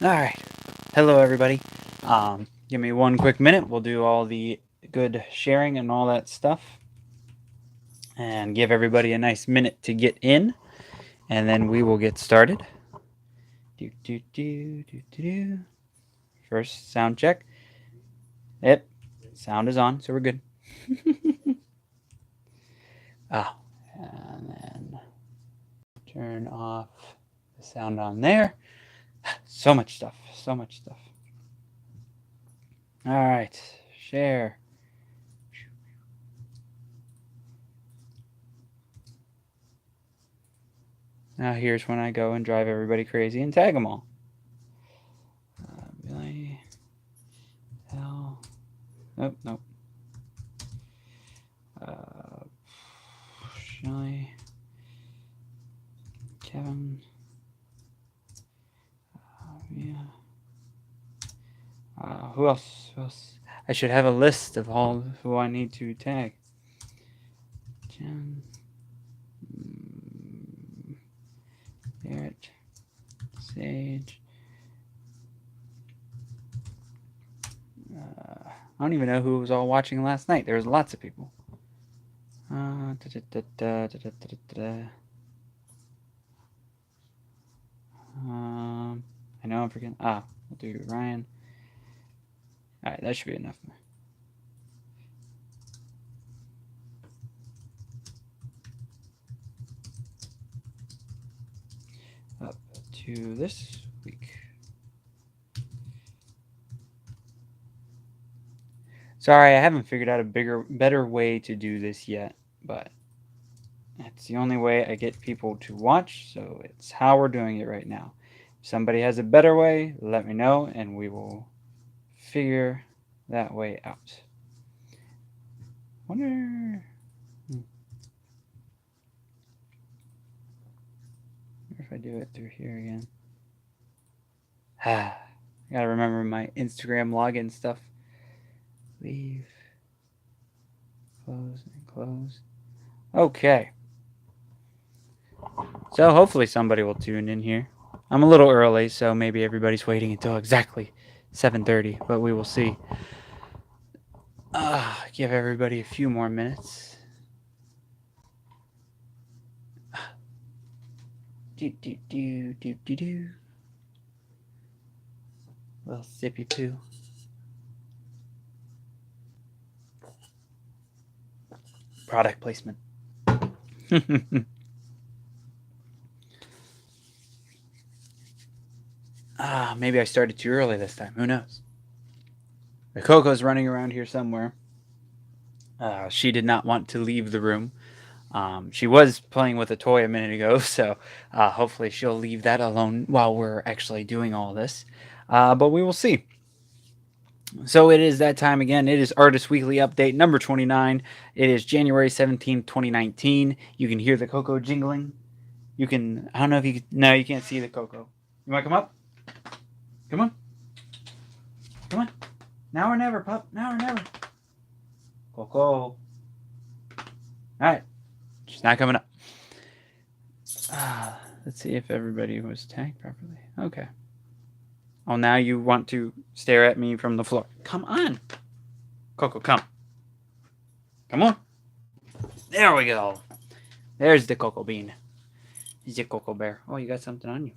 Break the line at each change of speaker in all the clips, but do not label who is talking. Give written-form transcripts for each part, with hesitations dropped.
All right. Hello, everybody. Give me one quick minute. We'll do all the good sharing and all that stuff, and give everybody a nice minute to get in, and then we will get started. Do do do do do do. First sound check. Yep, sound is on, so we're good. Ah, and then turn off the sound on there. So much stuff. So much stuff. All right, share. Now here's when I go and drive everybody crazy and tag them all. Billy, Hell, nope, nope. Shelly, Kevin, yeah. Who else? Who else? I should have a list of all who I need to tag. Jen, Barrett, Sage. I don't even know who was all watching last night. There was lots of people. I know I'm forgetting. We'll do Ryan. All right, that should be enough. Up to this week. Sorry, I haven't figured out a better way to do this yet, but it's the only way I get people to watch, so it's how we're doing it right now. If somebody has a better way, let me know, and we will figure that way out. Wonder if I do it through here again. I gotta remember my Instagram login stuff. Leave. Close and close. Okay. So hopefully somebody will tune in here. I'm a little early, so maybe everybody's waiting until exactly 7:30, but we will see. Give everybody a few more minutes. Do do do do do do. Little sippy poo. Product placement. Maybe I started too early this time. Who knows? The Coco's running around here somewhere. She did not want to leave the room. She was playing with a toy a minute ago, so hopefully she'll leave that alone while we're actually doing all this. But we will see. So it is that time again. It is Artist Weekly Update number 29. It is January 17th, 2019. You can hear the Coco jingling. You can, I don't know if you can, no, you can't see the Coco. You want to come up? Come on. Come on. Now or never, pup. Now or never. Coco. All right. She's not coming up. Let's see if everybody was tagged properly. Okay. Oh, now you want to stare at me from the floor. Come on. Coco, come. Come on. There we go. There's the Coco Bean. He's a Coco Bear. Oh, you got something on you.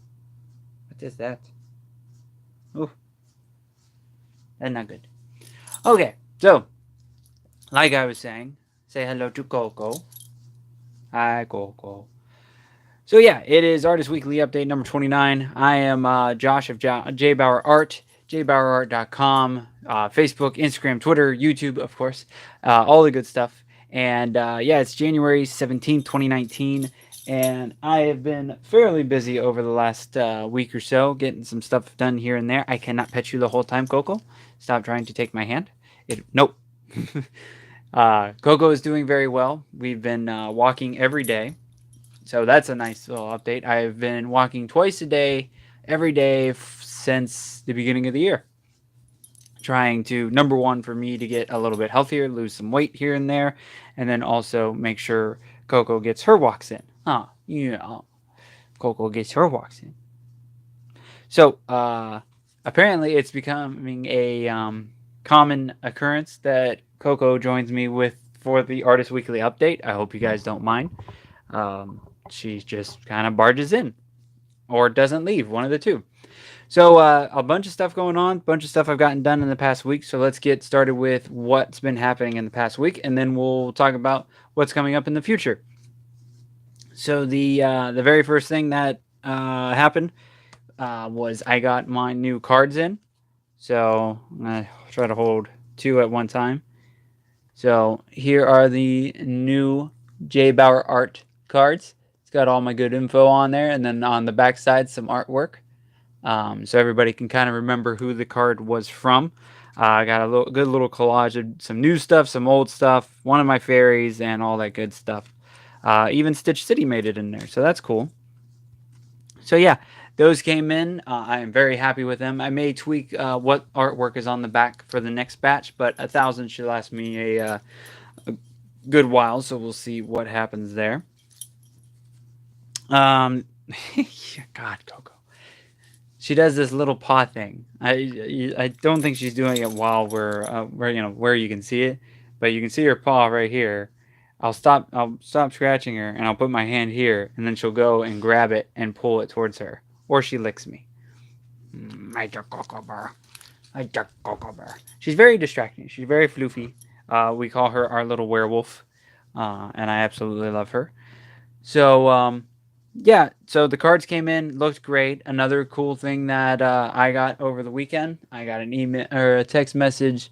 What is that? Oh. That's not good. Okay, so, like I was saying, say hello to Coco. Hi, Coco. So yeah, it is Artist Weekly Update number 29. I am Josh of JBauerart, JBauerart.com, Facebook, Instagram, Twitter, YouTube, of course, all the good stuff. And yeah, it's January 17th, 2019. And I have been fairly busy over the last week or so, getting some stuff done here and there. I cannot pet you the whole time, Coco. Stop trying to take my hand. Nope. Coco is doing very well. We've been walking every day. So that's a nice little update. I've been walking twice a day, every day since the beginning of the year. Trying to, number one, for me to get a little bit healthier, lose some weight here and there, and then also make sure Coco gets her walks in. Yeah. Coco gets her walks in. So, apparently it's becoming a common occurrence that Coco joins me with for the Artist Weekly update. I hope you guys don't mind. She just kind of barges in or doesn't leave, one of the two. So a bunch of stuff going on, bunch of stuff I've gotten done in the past week. So let's get started with what's been happening in the past week, and then we'll talk about what's coming up in the future. So the very first thing that happened was I got my new cards in. So I try to hold two at one time. So here are the new JBauerart cards. It's got all my good info on there, and then on the back side some artwork, so everybody can kind of remember who the card was from. I got a good little collage of some new stuff, some old stuff, one of my fairies, and all that good stuff. Even Stitch City made it in there, so that's cool. So yeah, those came in. I am very happy with them. I may tweak what artwork is on the back for the next batch, but 1,000 should last me a good while, so we'll see what happens there. God, Coco. She does this little paw thing. I don't think she's doing it while we're where you can see it, but you can see her paw right here. I'll stop scratching her and I'll put my hand here, and then she'll go and grab it and pull it towards her, or she licks me. She's very distracting. She's very floofy. We call her our little werewolf, and I absolutely love her. So yeah, so the cards came in, looked great. Another cool thing that I got over the weekend, I got an email or a text message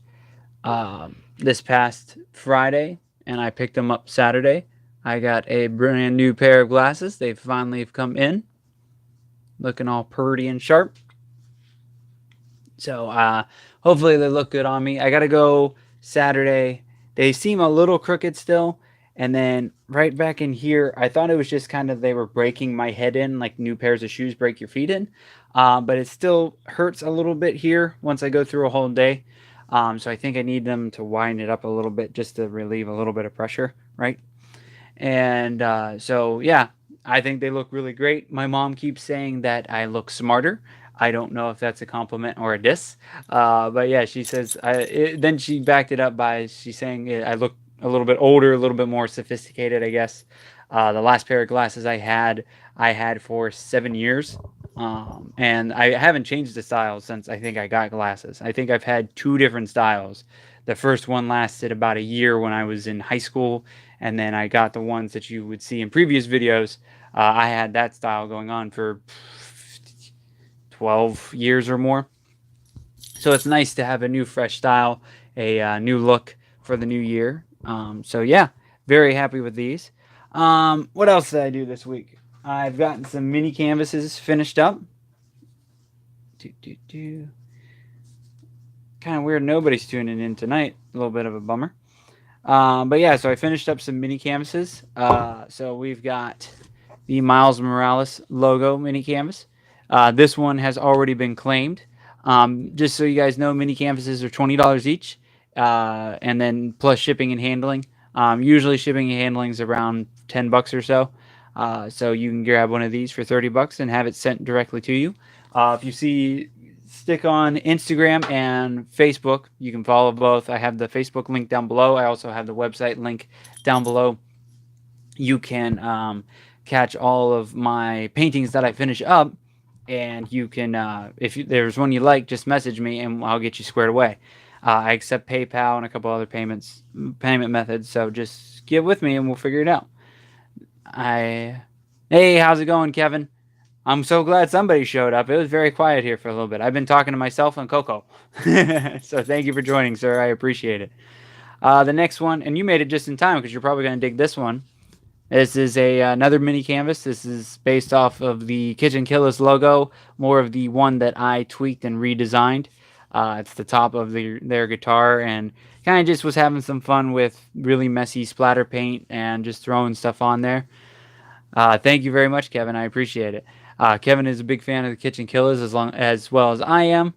this past Friday, and I picked them up Saturday. I got a brand new pair of glasses. They finally have come in, looking all purty and sharp. So hopefully they look good on me. I gotta go Saturday. They seem a little crooked still. And then right back in here, I thought it was just kind of they were breaking my head in, like new pairs of shoes break your feet in. But it still hurts a little bit here once I go through a whole day. So I think I need them to widen it up a little bit just to relieve a little bit of pressure, right? And so, yeah, I think they look really great. My mom keeps saying that I look smarter. I don't know if that's a compliment or a diss. But yeah, she says, then she backed it up by she saying I look a little bit older, a little bit more sophisticated, I guess. The last pair of glasses I had for 7 years. And I haven't changed the style since I think I got glasses. I think I've had 2 different styles. The first one lasted about a year when I was in high school, and then I got the ones that you would see in previous videos. I had that style going on for 12 years or more. So it's nice to have a new fresh style, a new look for the new year. So yeah, very happy with these. What else did I do this week? I've gotten some mini canvases finished up. Kind of weird nobody's tuning in tonight. A little bit of a bummer. But yeah, so I finished up some mini canvases. So we've got the Miles Morales logo mini canvas. This one has already been claimed. Just so you guys know, mini canvases are $20 each, and then plus shipping and handling. Usually shipping and handling is around $10 or so. So you can grab one of these for $30 and have it sent directly to you. If you stick on Instagram and Facebook, you can follow both. I have the Facebook link down below. I also have the website link down below. You can catch all of my paintings that I finish up, and you can, if there's one you like, just message me and I'll get you squared away. I accept PayPal and a couple other payment methods, so just get with me and we'll figure it out. Hey, how's it going, Kevin? I'm so glad somebody showed up. It was very quiet here for a little bit. I've been talking to myself and Coco. So thank you for joining, sir. I appreciate it. The next one, and you made it just in time because you're probably going to dig this one. This is another mini canvas. This is based off of the Kitchen Killers logo, more of the one that I tweaked and redesigned. It's the top of their guitar, and kind of just was having some fun with really messy splatter paint and just throwing stuff on there. Thank you very much, Kevin. I appreciate it. Kevin is a big fan of the Kitchen Killers as well as I am.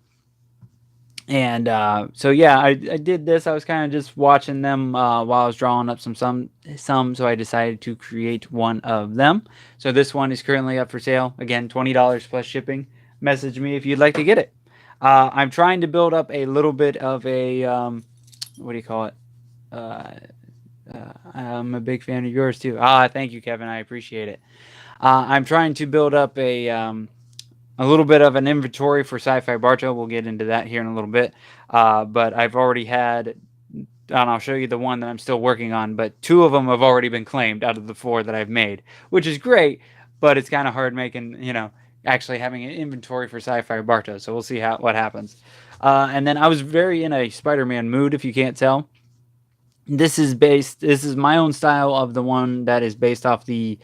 And so yeah, I did this. I was kind of just watching them while I was drawing up some, so I decided to create one of them. So this one is currently up for sale. Again, $20 plus shipping. Message me if you'd like to get it. I'm trying to build up a little bit of a what do you call it? Uh, I'm a big fan of yours too. Thank you, Kevin. I appreciate it. I'm trying to build up a little bit of an inventory for SYFY Bartow. We'll get into that here in a little bit. But I've already had, and I'll show you the one that I'm still working on, but 2 of them have already been claimed out of the 4 that I've made, which is great, but it's kind of hard making, actually having an inventory for SYFY Bartow. So we'll see what happens. And then I was very in a Spider-Man mood, if you can't tell. This is my own style of the one that is based off the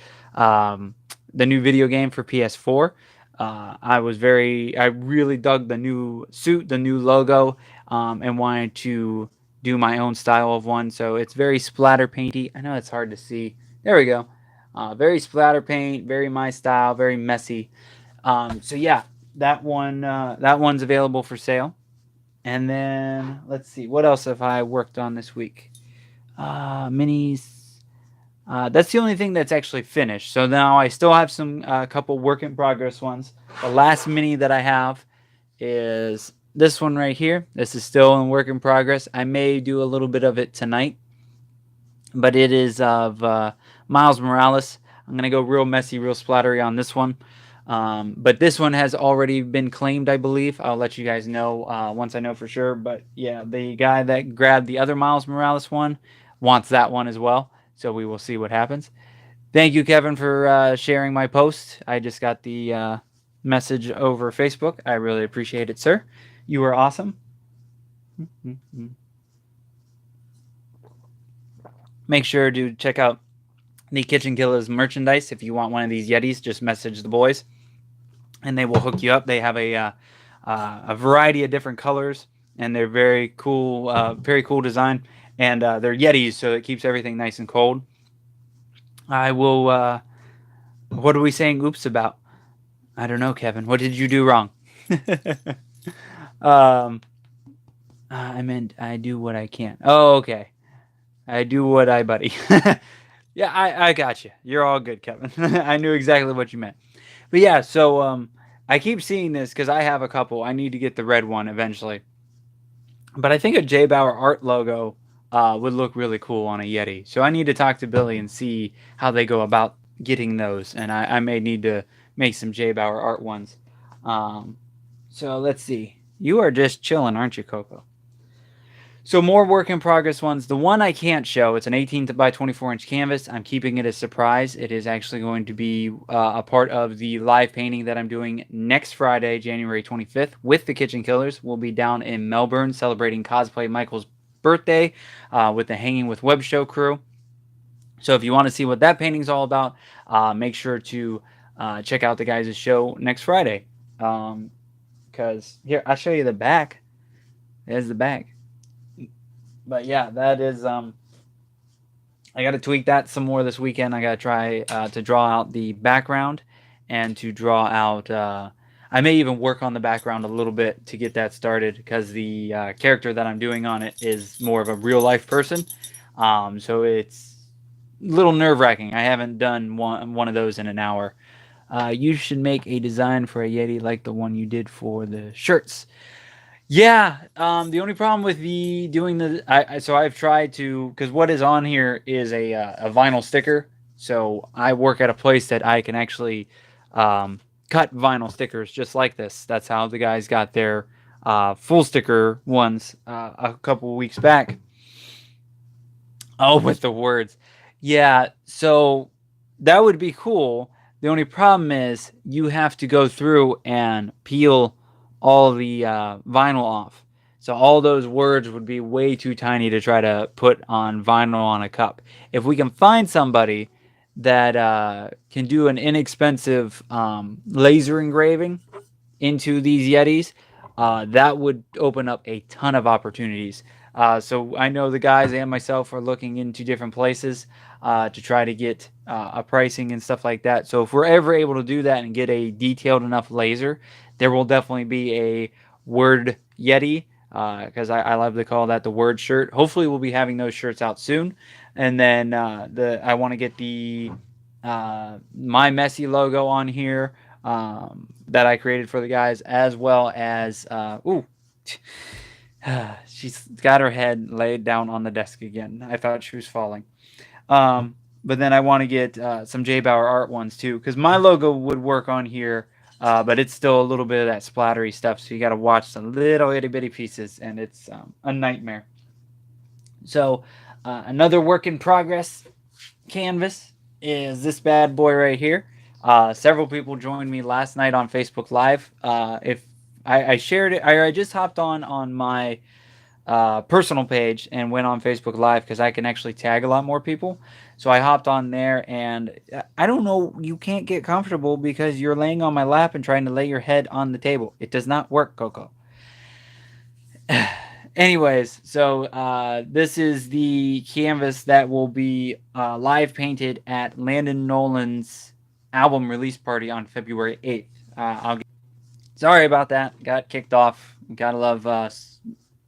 new video game for PS4. I really dug the new suit, the new logo, and wanted to do my own style of one. So it's very splatter painty. I know it's hard to see. There we go. Very splatter paint, very my style, very messy. So yeah, that one's available for sale. And then let's see, what else have I worked on this week? Minis. That's the only thing that's actually finished. So now I still have some couple work in progress ones. The last mini that I have is this one right here. This is still in work in progress. I may do a little bit of it tonight, but it is of Miles Morales. I'm gonna go real messy, real splattery on this one. But this one has already been claimed, I believe. I'll let you guys know once I know for sure. But yeah, the guy that grabbed the other Miles Morales one wants that one as well. So we will see what happens. Thank you, Kevin, for sharing my post. I just got the message over Facebook. I really appreciate it, sir. You are awesome. Make sure to check out the Kitchen Killers merchandise. If you want one of these Yetis, just message the boys, and they will hook you up. They have a variety of different colors, and they're very cool design. And they're Yetis, so it keeps everything nice and cold. I will. What are we saying oops about? I don't know, Kevin. What did you do wrong? I meant I do what I can. Oh, okay. I do what I buddy. Yeah, I got you. You're all good, Kevin. I knew exactly what you meant. But yeah, so I keep seeing this because I have a couple. I need to get the red one eventually. But I think a JBauerart logo would look really cool on a Yeti. So I need to talk to Billy and see how they go about getting those. And I may need to make some JBauerart ones. So let's see. You are just chilling, aren't you, Coco? So more work in progress ones. The one I can't show, it's an 18 by 24 inch canvas. I'm keeping it a surprise. It is actually going to be a part of the live painting that I'm doing next Friday, January 25th, with the Kitchen Killers. We'll be down in Melbourne celebrating Cosplay Michael's birthday with the Hanging with Web show crew. So if you want to see what that painting's all about, make sure to check out the guys' show next Friday. Because here, I'll show you the back. There's the back. But yeah, that is, I got to tweak that some more this weekend. I got to try to draw out the background and to draw out, I may even work on the background a little bit to get that started because the character that I'm doing on it is more of a real life person. So it's a little nerve wracking. I haven't done one of those in an hour. You should make a design for a Yeti like the one you did for the shirts. Yeah, the only problem with so I've tried to, because what is on here is a vinyl sticker. So I work at a place that I can actually cut vinyl stickers just like this. That's how the guys got their full sticker ones a couple weeks back. Oh, with the words. Yeah, so that would be cool. The only problem is you have to go through and peel all the vinyl off. So all those words would be way too tiny to try to put on vinyl on a cup. If we can find somebody that can do an inexpensive laser engraving into these Yetis, that would open up a ton of opportunities. So I know the guys and myself are looking into different places to try to get a pricing and stuff like that. So if we're ever able to do that and get a detailed enough laser, there will definitely be a word Yeti, because I love to call that the word shirt. Hopefully we'll be having those shirts out soon. And then I want to get the My Messy logo on here. that I created for the guys, as well as she's got her head laid down on the desk again. I thought she was falling. But then I want to get some JBauerart ones too, because my logo would work on here, but it's still a little bit of that splattery stuff. So you got to watch some little itty bitty pieces, and it's a nightmare. So another work in progress canvas is this bad boy right here. Several people joined me last night on Facebook Live. If I shared it, I just hopped on my personal page and went on Facebook Live because I can actually tag a lot more people. So I hopped on there, and I don't know, you can't get comfortable because you're laying on my lap and trying to lay your head on the table. It does not work, Coco. Anyways, so this is the canvas that will be live painted at Landon Nolan's album release party on February 8th. Sorry about that. Got kicked off. Gotta love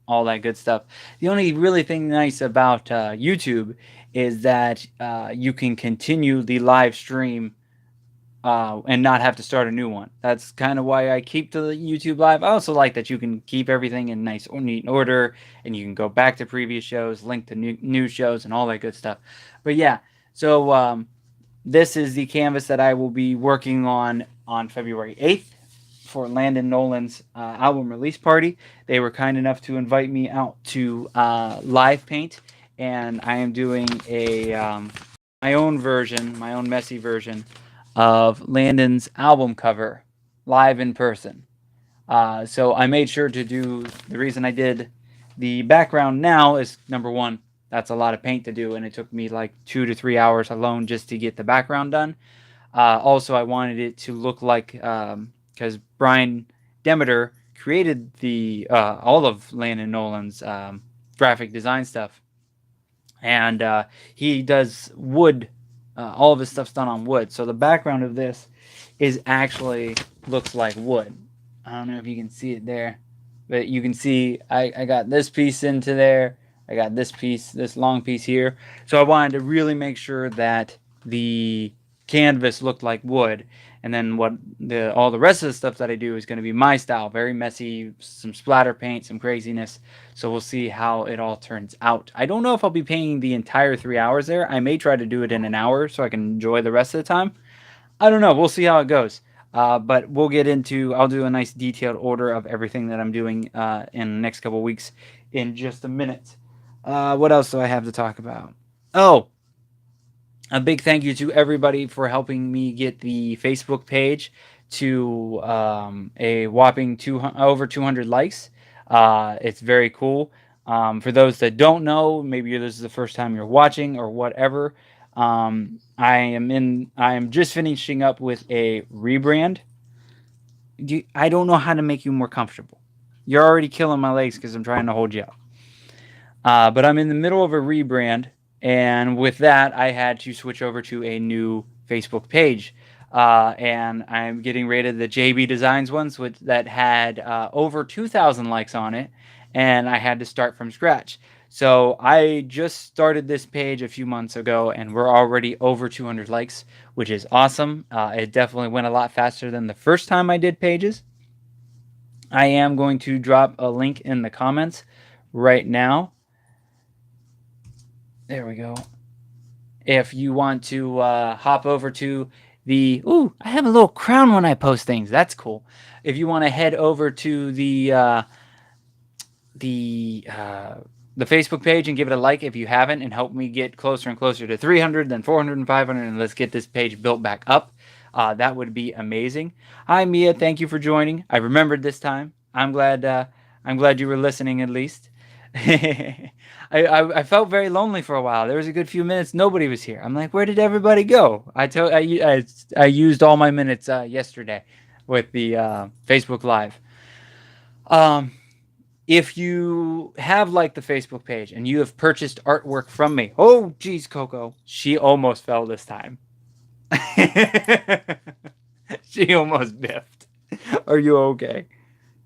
all that good stuff. The only really thing nice about YouTube is that you can continue the live stream and not have to start a new one. That's kind of why I keep the YouTube live. I also like that you can keep everything in nice or neat order, and you can go back to previous shows, link to new shows, and all that good stuff. But yeah, so this is the canvas that I will be working on February 8th for Landon Nolan's album release party. They were kind enough to invite me out to live paint, and I am doing a my own version, my own messy version of Landon's album cover live in person. So I made sure to do, the reason I did the background now is, number one, that's a lot of paint to do, and it took me like 2 to 3 hours alone just to get the background done. Also, I wanted it to look like, because Brian Demeter created the all of Landon Nolan's graphic design stuff, and he does wood. All of his stuff's done on wood, so the background of this is actually looks like wood. I don't know if you can see it there, but you can see I got this piece into there. I got this piece, this long piece here. So I wanted to really make sure that the canvas looked like wood. And then all the rest of the stuff that I do is going to be my style, very messy, some splatter paint, some craziness. So we'll see how it all turns out. I don't know if I'll be painting the entire 3 hours there. I may try to do it in an hour so I can enjoy the rest of the time. I don't know. We'll see how it goes. But we'll get into, I'll do a nice detailed order of everything that I'm doing in the next couple weeks in just a minute. What else do I have to talk about? Oh, a big thank you to everybody for helping me get the Facebook page to a whopping over 200 likes. It's very cool. For those that don't know, maybe this is the first time you're watching or whatever. I am just finishing up with a rebrand. I don't know how to make you more comfortable. You're already killing my legs because I'm trying to hold you up. But I'm in the middle of a rebrand, and with that, I had to switch over to a new Facebook page. And I'm getting rid of the JB Designs ones that had over 2,000 likes on it, and I had to start from scratch. So I just started this page a few months ago, and we're already over 200 likes, which is awesome. It definitely went a lot faster than the first time I did pages. I am going to drop a link in the comments right now. There we go. If you want to hop over to I have a little crown when I post things. That's cool. If you want to head over to the Facebook page and give it a like if you haven't, and help me get closer and closer to 300, then 400 and 500, and let's get this page built back up. That would be amazing. Hi, Mia. Thank you for joining. I remembered this time. I'm glad you were listening at least. I felt very lonely for a while. There was a good few minutes nobody was here. I'm like, where did everybody go? I used all my minutes yesterday with the Facebook Live. If you have liked the Facebook page and you have purchased artwork from me, oh geez, Coco, she almost fell this time. She almost biffed. Are you okay?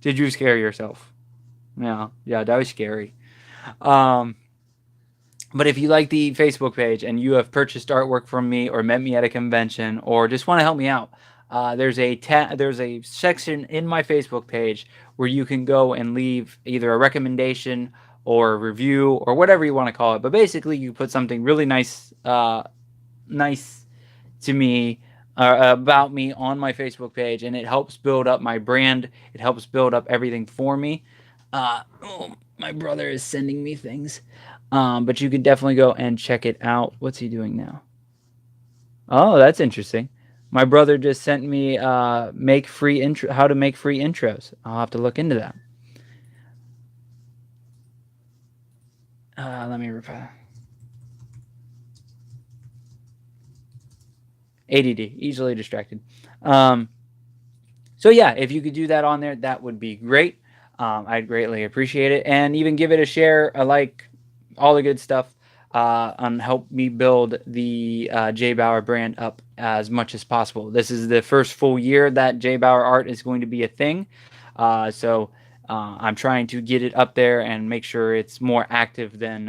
Did you scare yourself? Yeah, that was scary. But if you like the Facebook page and you have purchased artwork from me, or met me at a convention, or just want to help me out, there's a section in my Facebook page where you can go and leave either a recommendation or a review or whatever you want to call it. But basically, you put something really nice, nice to me about me on my Facebook page, and it helps build up my brand. It helps build up everything for me. Oh, my brother is sending me things, but you can definitely go and check it out. What's he doing now? Oh, that's interesting. My brother just sent me how to make free intros. I'll have to look into that. Let me reply. ADD, easily distracted. So yeah, if you could do that on there, that would be great. I'd greatly appreciate it, and even give it a share, a like, all the good stuff, and help me build the JBauerart brand up as much as possible. This is the first full year that JBauerart is going to be a thing, so I'm trying to get it up there and make sure it's more active than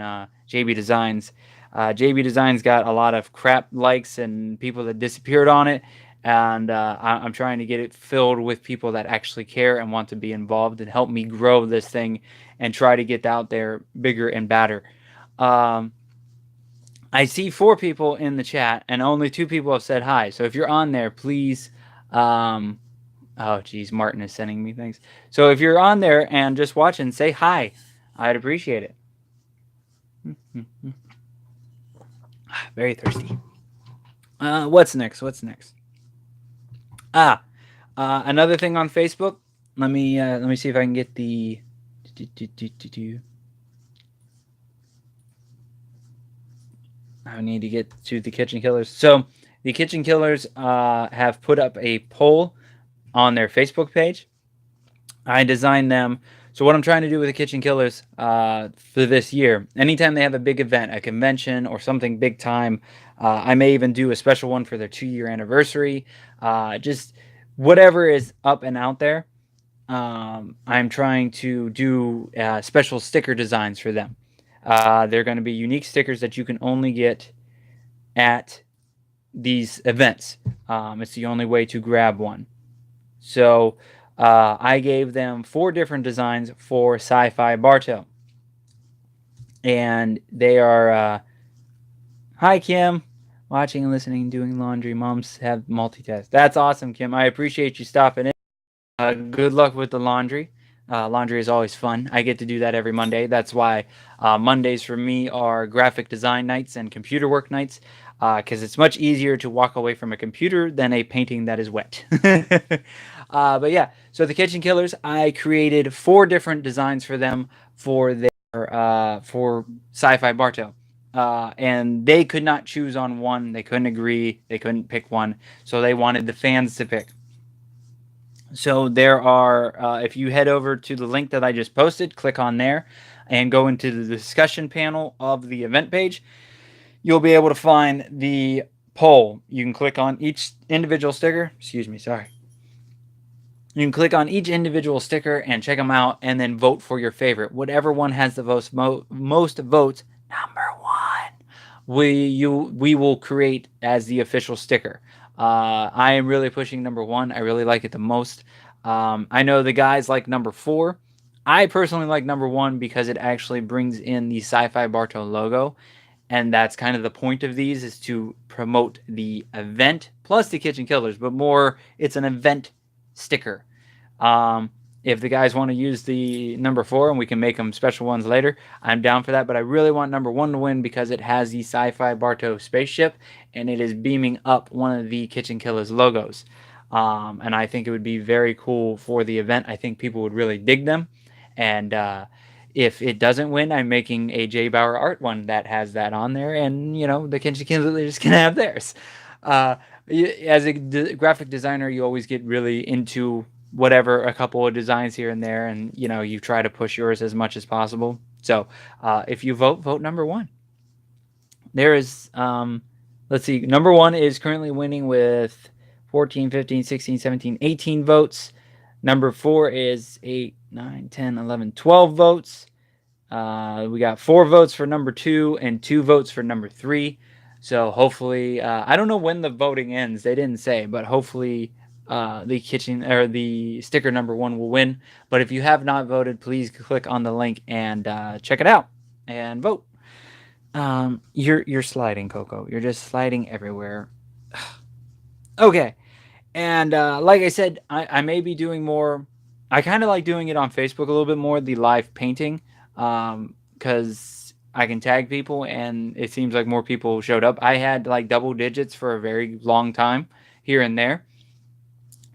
JB Designs. JB Designs got a lot of crap likes and people that disappeared on it, and I'm trying to get it filled with people that actually care and want to be involved and help me grow this thing and try to get out there bigger and badder. I see 4 people in the chat, and only 2 people have said hi. So if you're on there, please. Oh, geez, Martin is sending me things. So if you're on there and just watching, say hi. I'd appreciate it. Very thirsty. What's next? Another thing on Facebook. Let me see if I can get the. I need to get to the Kitchen Killers. So the Kitchen Killers have put up a poll on their Facebook page. I designed them. So what I'm trying to do with the Kitchen Killers for this year, anytime they have a big event, a convention or something big time, I may even do a special one for their 2-year anniversary. Just whatever is up and out there, I'm trying to do special sticker designs for them. They're going to be unique stickers that you can only get at these events. It's the only way to grab one. So I gave them 4 different designs for SYFY Bartow. And they are, hi, Kim. Watching and listening, doing laundry. Moms have multitask. That's awesome, Kim. I appreciate you stopping in. Good luck with the laundry. Laundry is always fun. I get to do that every Monday. That's why Mondays for me are graphic design nights and computer work nights, because it's much easier to walk away from a computer than a painting that is wet. But yeah, so the Kitchen Killers, I created 4 different designs for them for their for SYFY Bartow. And they could not choose on one. They couldn't agree. They couldn't pick one. So they wanted the fans to pick. So there are, if you head over to the link that I just posted, click on there and go into the discussion panel of the event page, you'll be able to find the poll. You can click on each individual sticker. Excuse me, sorry. You can click on each individual sticker and check them out and then vote for your favorite. Whatever one has the most votes, number 1, we will create as the official sticker. I am really pushing number 1. I really like it the most. I know the guys like number 4. I personally like number 1 because it actually brings in the SYFY Bartow logo. And that's kind of the point of these, is to promote the event plus the Kitchen Killers, but more it's an event sticker. If the guys want to use the number 4 and we can make them special ones later, I'm down for that. But I really want number 1 to win because it has the SYFY Bartow spaceship and it is beaming up one of the Kitchen Killers logos. And I think it would be very cool for the event. I think people would really dig them. And if it doesn't win, I'm making a JBauerart one that has that on there. And, you know, the Kitchen Killers can have theirs. As a graphic designer, you always get really into whatever, a couple of designs here and there, and you know, you try to push yours as much as possible. So if you vote number 1. There is let's see, number 1 is currently winning with 14, 15, 16, 17, 18 votes. Number 4 is 8, 9, 10, 11, 12 votes. We got 4 votes for number 2 and 2 votes for number 3. So hopefully, I don't know when the voting ends. They didn't say, but hopefully the kitchen or the sticker number 1 will win. But if you have not voted, please click on the link and check it out and vote. You're sliding, Coco. You're just sliding everywhere. Okay, and like I said, I may be doing more. I kind of like doing it on Facebook a little bit more, the live painting, because I can tag people, and it seems like more people showed up. I had like double digits for a very long time here and there.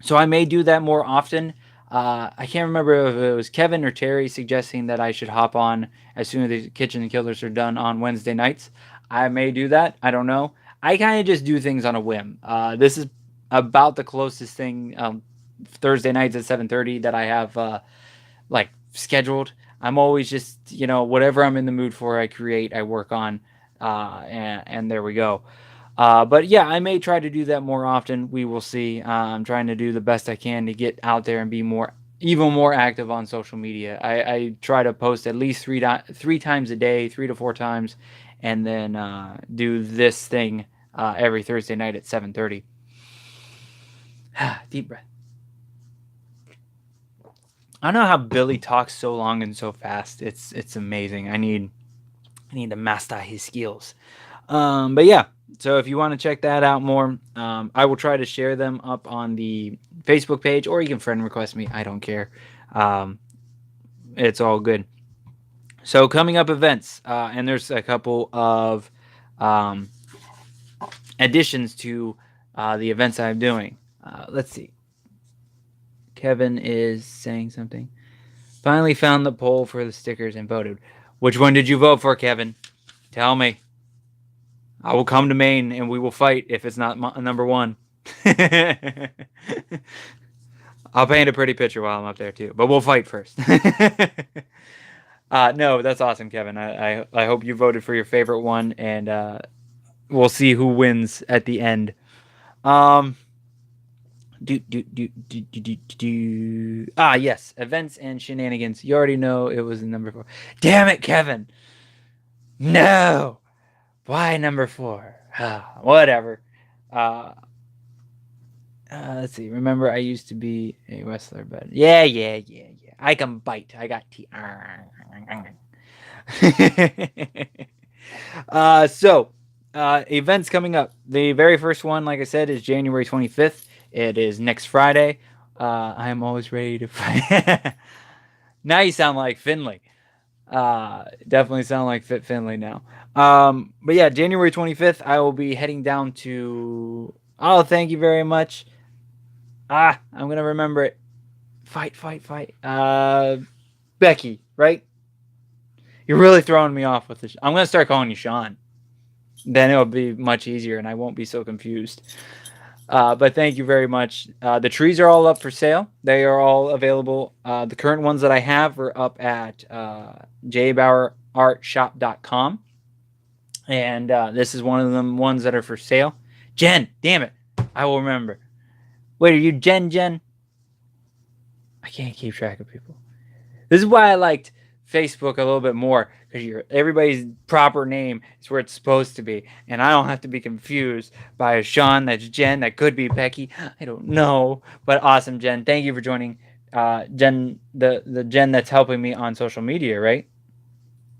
So I may do that more often. I can't remember if it was Kevin or Terry suggesting that I should hop on as soon as the Kitchen Killers are done on Wednesday nights. I may do that. I don't know. I kind of just do things on a whim. This is about the closest thing, Thursday nights at 7:30, that I have like scheduled. I'm always just, whatever I'm in the mood for, I create, I work on, and there we go. But yeah, I may try to do that more often. We will see. I'm trying to do the best I can to get out there and be even more active on social media. I try to post at least three times a day, 3 to 4 times, and then do this thing every Thursday night at 7:30. Deep breath. I don't know how Billy talks so long and so fast. It's amazing. I need to master his skills. But yeah, so if you want to check that out more, I will try to share them up on the Facebook page, or you can friend request me. I don't care. It's all good. So coming up events, and there's a couple of additions to the events I'm doing. Let's see. Kevin is saying something. Finally found the poll for the stickers and voted. Which one did you vote for, Kevin? Tell me. I will come to Maine and we will fight if it's not number 1. I'll paint a pretty picture while I'm up there too, but we'll fight first. No, that's awesome, Kevin. I hope you voted for your favorite one, and we'll see who wins at the end. Yes, events and shenanigans. You already know it was number 4. Damn it, Kevin. No. Why number 4? Whatever. Let's see. Remember, I used to be a wrestler, but yeah. I can bite. I got teeth. Events coming up. The very first one, like I said, is January 25th. It is next Friday. I am always ready to fight. Now you sound like Finley. Definitely sound like Fit Finley now. But yeah, January 25th, I will be heading down to. Oh, thank you very much. I'm gonna remember it. Fight. Becky, right? You're really throwing me off with this. I'm gonna start calling you Sean. Then it'll be much easier, and I won't be so confused. But thank you very much. The trees are all up for sale. They are all available. The current ones that I have are up at JBauerartshop.com. And this is one of them ones that are for sale. Jen, damn it. I will remember. Wait, are you Jen? I can't keep track of people. This is why I liked Facebook a little bit more, because everybody's proper name is where it's supposed to be, and I don't have to be confused by a Sean that's Jen, that could be Becky. I don't know, but awesome, Jen. Thank you for joining. Jen, the Jen that's helping me on social media, right?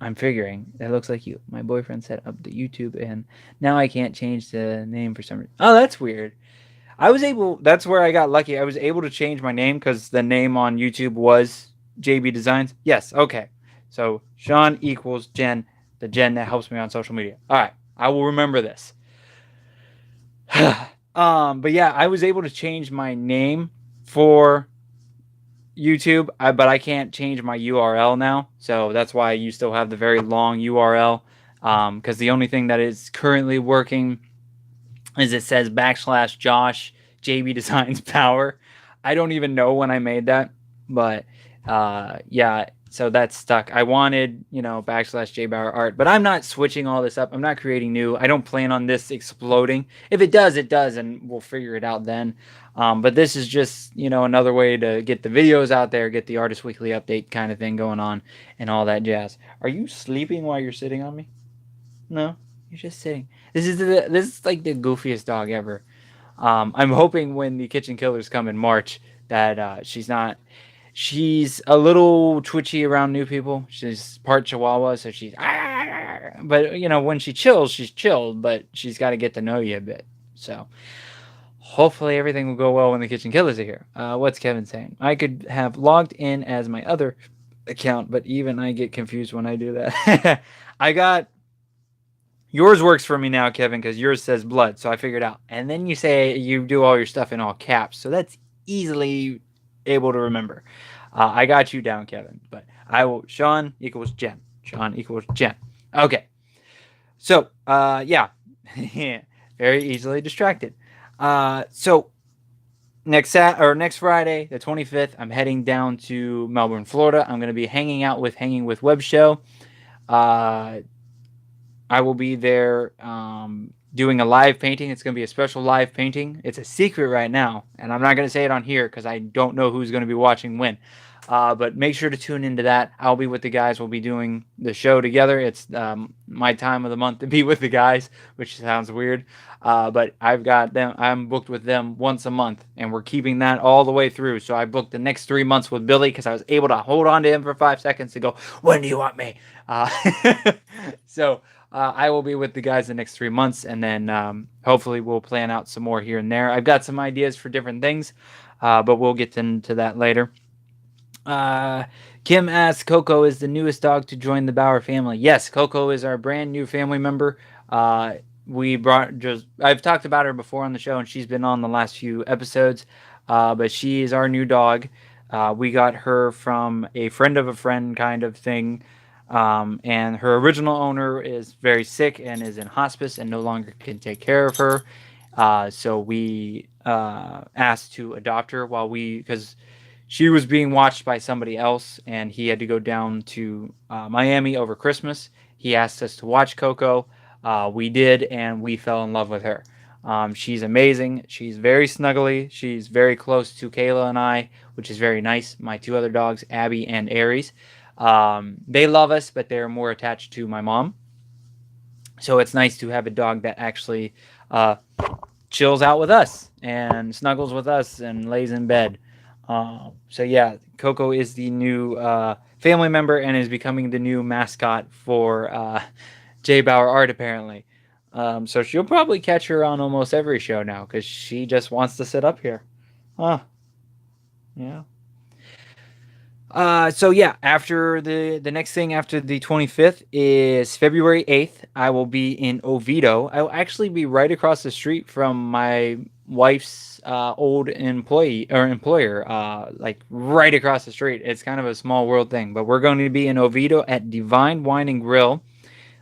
I'm figuring that looks like you. My boyfriend set up the YouTube, and now I can't change the name for some reason. Oh, that's weird. That's where I got lucky. I was able to change my name because the name on YouTube was JB Designs. Yes, okay. So Sean equals Jen, the Jen that helps me on social media. All right, I will remember this. But yeah, I was able to change my name for YouTube, but I can't change my URL now. So that's why you still have the very long URL. Because the only thing that is currently working is it says /Josh JB Designs Power. I don't even know when I made that, but yeah, so that's stuck. I wanted, /JBauerart, but I'm not switching all this up. I'm not creating new. I don't plan on this exploding. If it does, it does, and we'll figure it out then. But this is just, another way to get the videos out there, get the Artist Weekly update kind of thing going on, and all that jazz. Are you sleeping while you're sitting on me? No, you're just sitting. This is like the goofiest dog ever. I'm hoping when the Kitchen Killers come in March that she's not. She's a little twitchy around new people. She's part Chihuahua, so she's. But when she chills, she's chilled. But she's got to get to know you a bit. So hopefully everything will go well when the Kitchen Killers are here. What's Kevin saying? I could have logged in as my other account, but even I get confused when I do that. I got yours works for me now, Kevin, because yours says blood, so I figured out. And then you say you do all your stuff in all caps, so that's easily able to remember. I got you down, Kevin, but I will. Sean equals Jen. Sean equals Jen. Okay, so yeah, very easily distracted. So next Friday, the 25th, I'm heading down to Melbourne, Florida. I'm going to be hanging with Web Show. I will be there doing a live painting. It's going to be a special live painting. It's a secret right now, and I'm not going to say it on here because I don't know who's going to be watching when. But make sure to tune into that. I'll be with the guys. We'll be doing the show together. It's my time of the month to be with the guys, which sounds weird. But I've got them. I'm booked with them once a month, and we're keeping that all the way through. So I booked the next 3 months with Billy because I was able to hold on to him for 5 seconds to go, when do you want me? So I will be with the guys the next 3 months, and then hopefully we'll plan out some more here and there. I've got some ideas for different things, but we'll get into that later. Kim asks, Coco is the newest dog to join the Bauer family. Yes, Coco is our brand new family member. I've talked about her before on the show, and she's been on the last few episodes. But she is our new dog. We got her from a friend of a friend kind of thing. And her original owner is very sick and is in hospice and no longer can take care of her. So we asked to adopt her because she was being watched by somebody else, and he had to go down to Miami over Christmas. He asked us to watch Coco. We did, and we fell in love with her. She's amazing. She's very snuggly. She's very close to Kayla and I, which is very nice. My two other dogs, Abby and Aries. They love us, but they're more attached to my mom. So it's nice to have a dog that actually chills out with us and snuggles with us and lays in bed. So yeah, Coco is the new family member and is becoming the new mascot for JBauerart apparently. So she'll probably catch her on almost every show now because she just wants to sit up here. Huh. Yeah. So yeah, after the next thing after the 25th is February 8th. I will be in Oviedo. I will actually be right across the street from my wife's old employer, like right across the street. It's kind of a small world thing, but we're going to be in Oviedo at Divine Wine and Grill.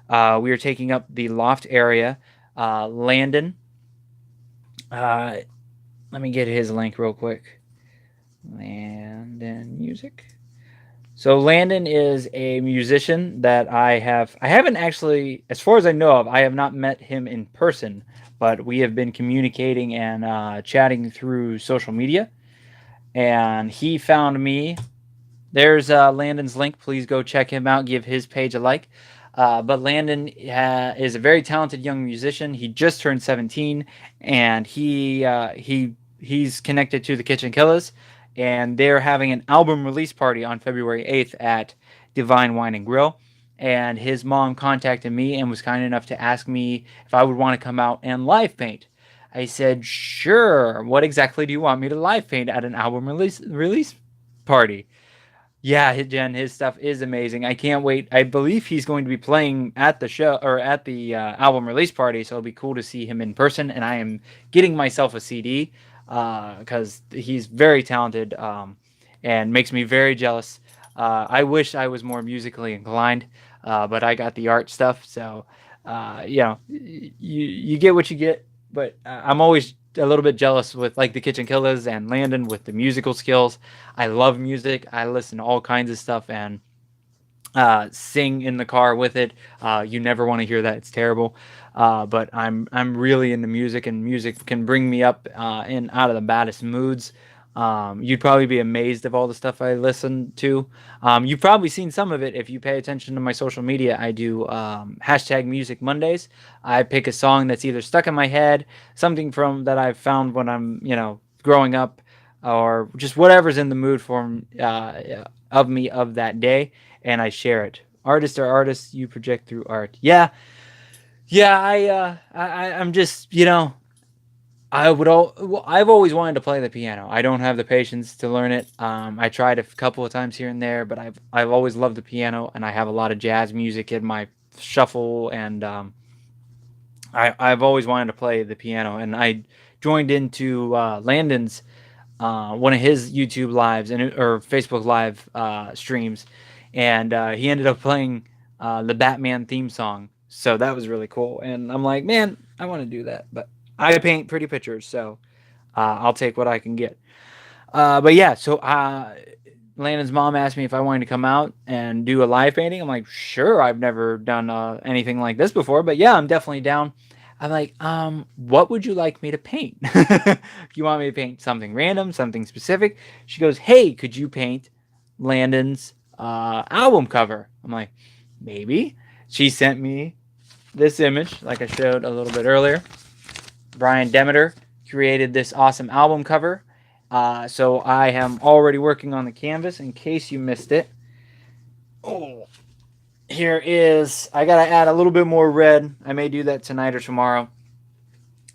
We are taking up the loft area. Landon. Let me get his link real quick. Landon Music. So Landon is a musician that I haven't actually, as far as I know of, I have not met him in person, but we have been communicating and chatting through social media. And he found me. There's Landon's link. Please go check him out. Give his page a like. But Landon is a very talented young musician. He just turned 17, and he's connected to the Kitchen Killers. And they're having an album release party on February 8th at Divine Wine and Grill. And his mom contacted me and was kind enough to ask me if I would want to come out and live paint. I said, sure. What exactly do you want me to live paint at an album release party? Yeah, Jen, his stuff is amazing. I can't wait. I believe he's going to be playing at the show or at the album release party, so it'll be cool to see him in person. And I am getting myself a CD. Because he's very talented and makes me very jealous. I wish I was more musically inclined, but I got the art stuff. So, you get what you get. But I'm always a little bit jealous with like the Kitchen Killers and Landon with the musical skills. I love music. I listen to all kinds of stuff and sing in the car with it. You never want to hear that. It's terrible. But I'm really into music, and music can bring me up and out of the baddest moods. You'd probably be amazed of all the stuff I listen to. You've probably seen some of it if you pay attention to my social media. I do hashtag Music Mondays. I pick a song that's either stuck in my head, something from that I've found when I'm, growing up, or just whatever's in the mood for of me of that day, and I share it. Artists are artists. You project through art. Yeah, yeah. I'm just, I've always wanted to play the piano. I don't have the patience to learn it. I tried a couple of times here and there, but I've always loved the piano, and I have a lot of jazz music in my shuffle, and I've always wanted to play the piano. And I joined into Landon's one of his YouTube lives or Facebook live streams, and he ended up playing the Batman theme song. So that was really cool. And I'm like, man, I want to do that, but I paint pretty pictures, so I'll take what I can get. But yeah, so Landon's mom asked me if I wanted to come out and do a live painting. I'm like, sure. I've never done anything like this before, but yeah, I'm definitely down. I'm like, what would you like me to paint? If you want me to paint something random, something specific. She goes, hey, could you paint Landon's album cover? I'm like, maybe. She sent me this image, like I showed a little bit earlier. Brian Demeter created this awesome album cover. So I am already working on the canvas in case you missed it. Oh, here is, I got to add a little bit more red. I may do that tonight or tomorrow.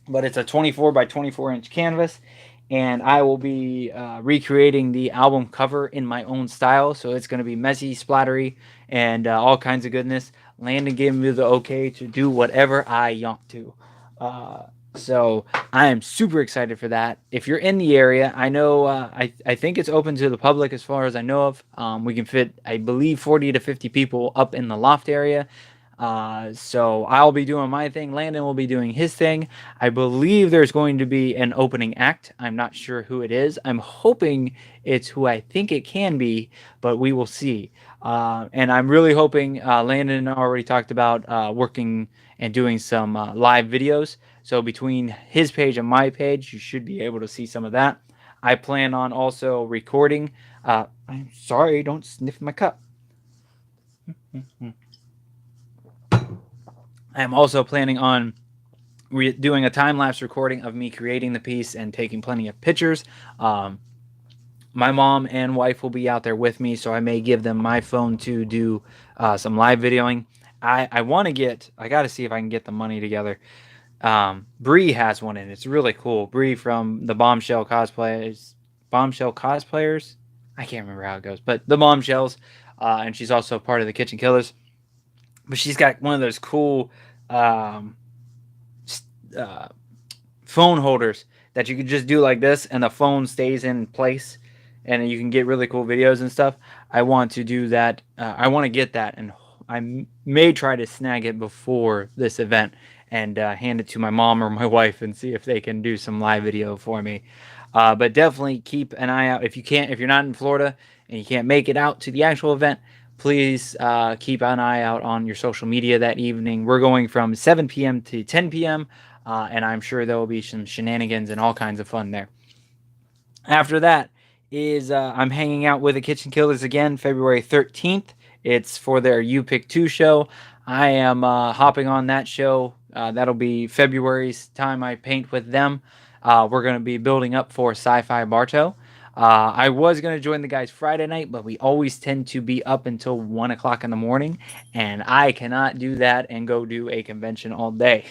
But it's a 24 by 24 inch canvas. And I will be recreating the album cover in my own style. So it's going to be messy, splattery, and all kinds of goodness. Landon gave me the okay to do whatever I want to. So I am super excited for that. If you're in the area, I know I think it's open to the public as far as I know of. We can fit, I believe, 40 to 50 people up in the loft area. So I'll be doing my thing. Landon will be doing his thing. I believe there's going to be an opening act. I'm not sure who it is. I'm hoping it's who I think it can be, but we will see. And I'm really hoping Landon already talked about working and doing some live videos. So between his page and my page, you should be able to see some of that. I plan on also recording. I'm sorry, don't sniff my cup. I'm also planning on doing a time-lapse recording of me creating the piece and taking plenty of pictures. My mom and wife will be out there with me, so I may give them my phone to do some live videoing. I want to I got to see if I can get the money together. Bree has one, and it's really cool. Bree from the Bombshell Cosplayers. I can't remember how it goes, but the Bombshells, and she's also part of the Kitchen Killers. But she's got one of those cool phone holders that you can just do like this, and the phone stays in place, and you can get really cool videos and stuff. I want to do that. I want to get that, and I may try to snag it before this event and hand it to my mom or my wife and see if they can do some live video for me. But definitely keep an eye out. If you're not in Florida and you can't make it out to the actual event, please keep an eye out on your social media that evening. We're going from 7 p.m. to 10 p.m., and I'm sure there will be some shenanigans and all kinds of fun there. After that is I'm hanging out with the Kitchen Killers again, February 13th. It's for their You Pick 2 show. I am hopping on that show. That'll be February's time I paint with them. We're going to be building up for SYFY Bartow. I was going to join the guys Friday night, but we always tend to be up until 1 o'clock in the morning, and I cannot do that and go do a convention all day.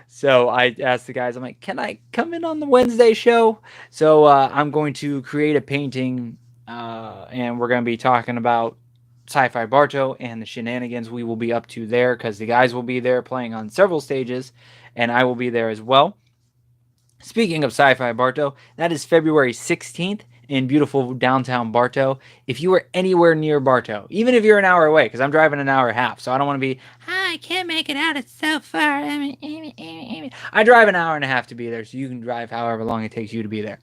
So I asked the guys, I'm like, can I come in on the Wednesday show? So I'm going to create a painting, and we're going to be talking about SYFY Bartow and the shenanigans we will be up to there, because the guys will be there playing on several stages, and I will be there as well. Speaking of SYFY Bartow, that is February 16th in beautiful downtown Bartow. If you are anywhere near Bartow, even if you're an hour away, because I'm driving an hour and a half, so I don't want to be, I can't make it out, it's so far. I drive an hour and a half to be there, so you can drive however long it takes you to be there.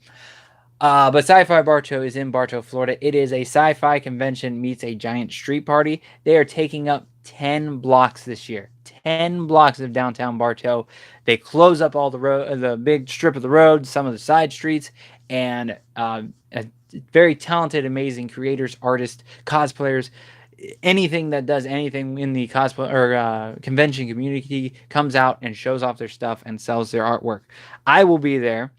But SYFY Bartow is in Bartow, Florida. It is a sci-fi convention meets a giant street party. They are taking up 10 blocks this year. 10 blocks of downtown Bartow. They close up all the big strip of the road, some of the side streets,
and very talented, amazing creators, artists, cosplayers, anything that does anything in the cosplay or convention community comes out and shows off their stuff and sells their artwork. I will be there,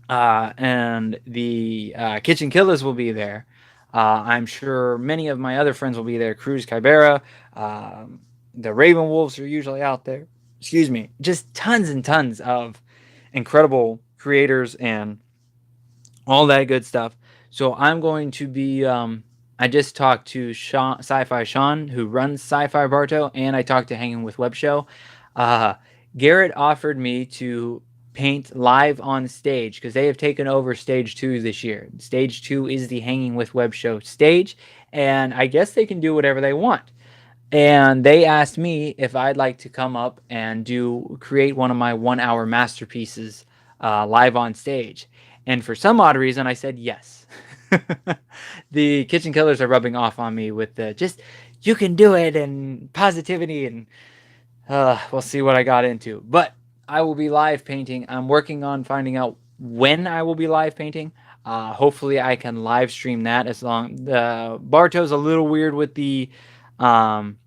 and the Kitchen Killers will be there. I'm sure many of my other friends will be there. Cruz Kybera, the Raven Wolves are usually out there. Excuse me. Just tons and tons of incredible creators and all that good stuff. So I'm going to be. I just talked to SYFY Sean, who runs SYFY Bartow, and I talked to Hangin with Web Show. Uh, Garrett offered me to paint live on stage because they have taken over stage 2 this year. Stage 2 is the Hanging with Web Show stage, and I guess they can do whatever they want. And they asked me if I'd like to come up and create one of my 1 hour masterpieces live on stage. And for some odd reason, I said yes. The Kitchen Killers are rubbing off on me with the just, you can do it, and positivity, and we'll see what I got into. But I will be live painting. I'm working on finding out when I will be live painting. Hopefully, I can live stream that. As long Bartow's a little weird with the um,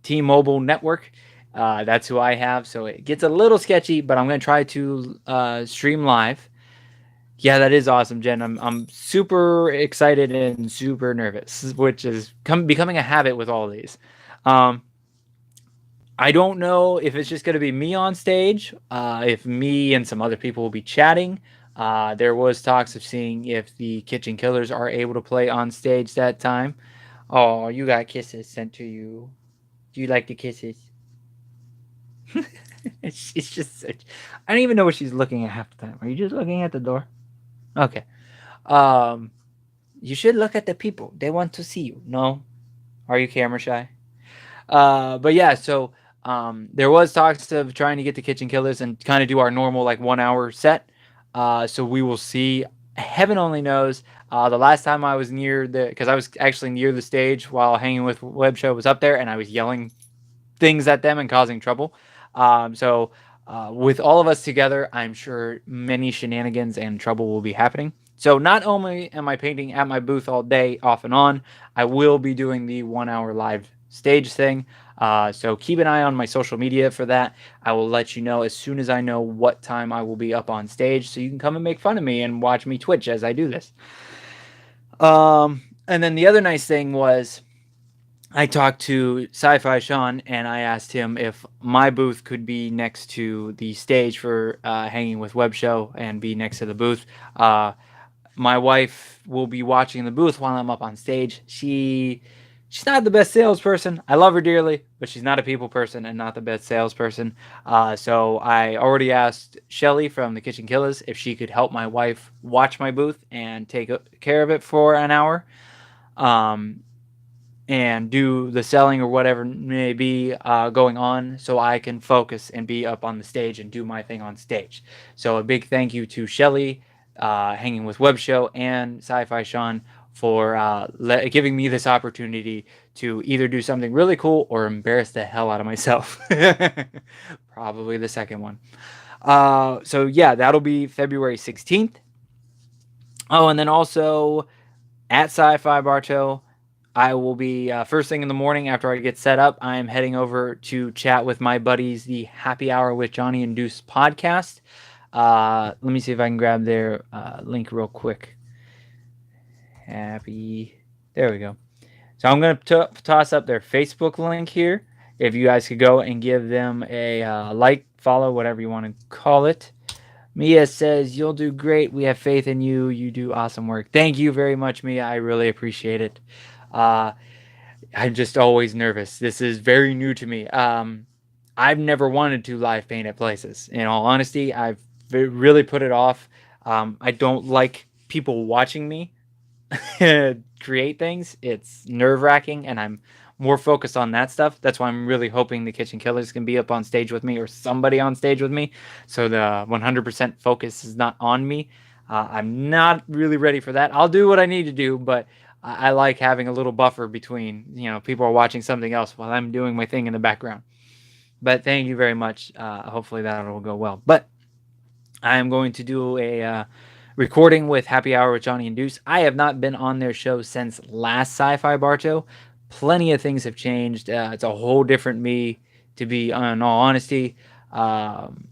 T-Mobile network. That's who I have, so it gets a little sketchy. But I'm going to try to stream live. Yeah, that is awesome, Jen. I'm super excited and super nervous, which is becoming a habit with all these. Um, I don't know if it's just going to be me on stage, if me and some other people will be chatting. There was talks of seeing if the Kitchen Killers are able to play on stage that time. Oh, you got kisses sent to you. Do you like the kisses? It's just, I don't even know what she's looking at half the time. Are you just looking at the door? Okay. Um, you should look at the people. They want to see you. No? Are you camera shy? But yeah, so there was talks of trying to get the Kitchen Killers and kind of do our normal like 1 hour set. So we will see. Heaven only knows. The last time I was because I was actually near the stage while Hanging with Web Show was up there, and I was yelling things at them and causing trouble. With all of us together, I'm sure many shenanigans and trouble will be happening. So not only am I painting at my booth all day, off and on, I will be doing the 1 hour live stage thing. So keep an eye on my social media for that. I will let you know as soon as I know what time I will be up on stage, so you can come and make fun of me and watch me twitch as I do this. And then the other nice thing was, I talked to SYFY Sean and I asked him if my booth could be next to the stage for Hanging with Web Show and be next to the booth. My wife will be watching the booth while I'm up on stage. She's not the best salesperson. I love her dearly, but she's not a people person and not the best salesperson. So I already asked Shelly from the Kitchen Killers if she could help my wife watch my booth and take care of it for an hour. And do the selling or whatever may be going on, so I can focus and be up on the stage and do my thing on stage. So a big thank you to Shelly, Hanging with Web Show, and SYFY Sean for giving me this opportunity to either do something really cool or embarrass the hell out of myself. Probably the second one. So yeah, that'll be February 16th. Oh, and then also at SYFY Bartow, I will be first thing in the morning after I get set up. I am heading over to chat with my buddies, the Happy Hour with Johnny and Deuce podcast. Let me see if I can grab their link real quick. There we go. So I'm going to toss up their Facebook link here. If you guys could go and give them a like, follow, whatever you want to call it. Mia says, you'll do great. We have faith in you. You do awesome work. Thank you very much, Mia. I really appreciate it. I'm just always nervous. This is very new to me. I've never wanted to live paint at places. In all honesty, I've really put it off. I don't like people watching me create things. It's nerve-wracking, and I'm more focused on that stuff. That's why I'm really hoping the Kitchen Killers can be up on stage with me or somebody on stage with me, so the 100% focus is not on me. I'm not really ready for that. I'll do what I need to do, but I like having a little buffer between, people are watching something else while I'm doing my thing in the background. But thank you very much. Hopefully that will go well. But I am going to do a recording with Happy Hour with Johnny and Deuce. I have not been on their show since last SYFY Bartow. Plenty of things have changed. It's a whole different me, to be in all honesty. And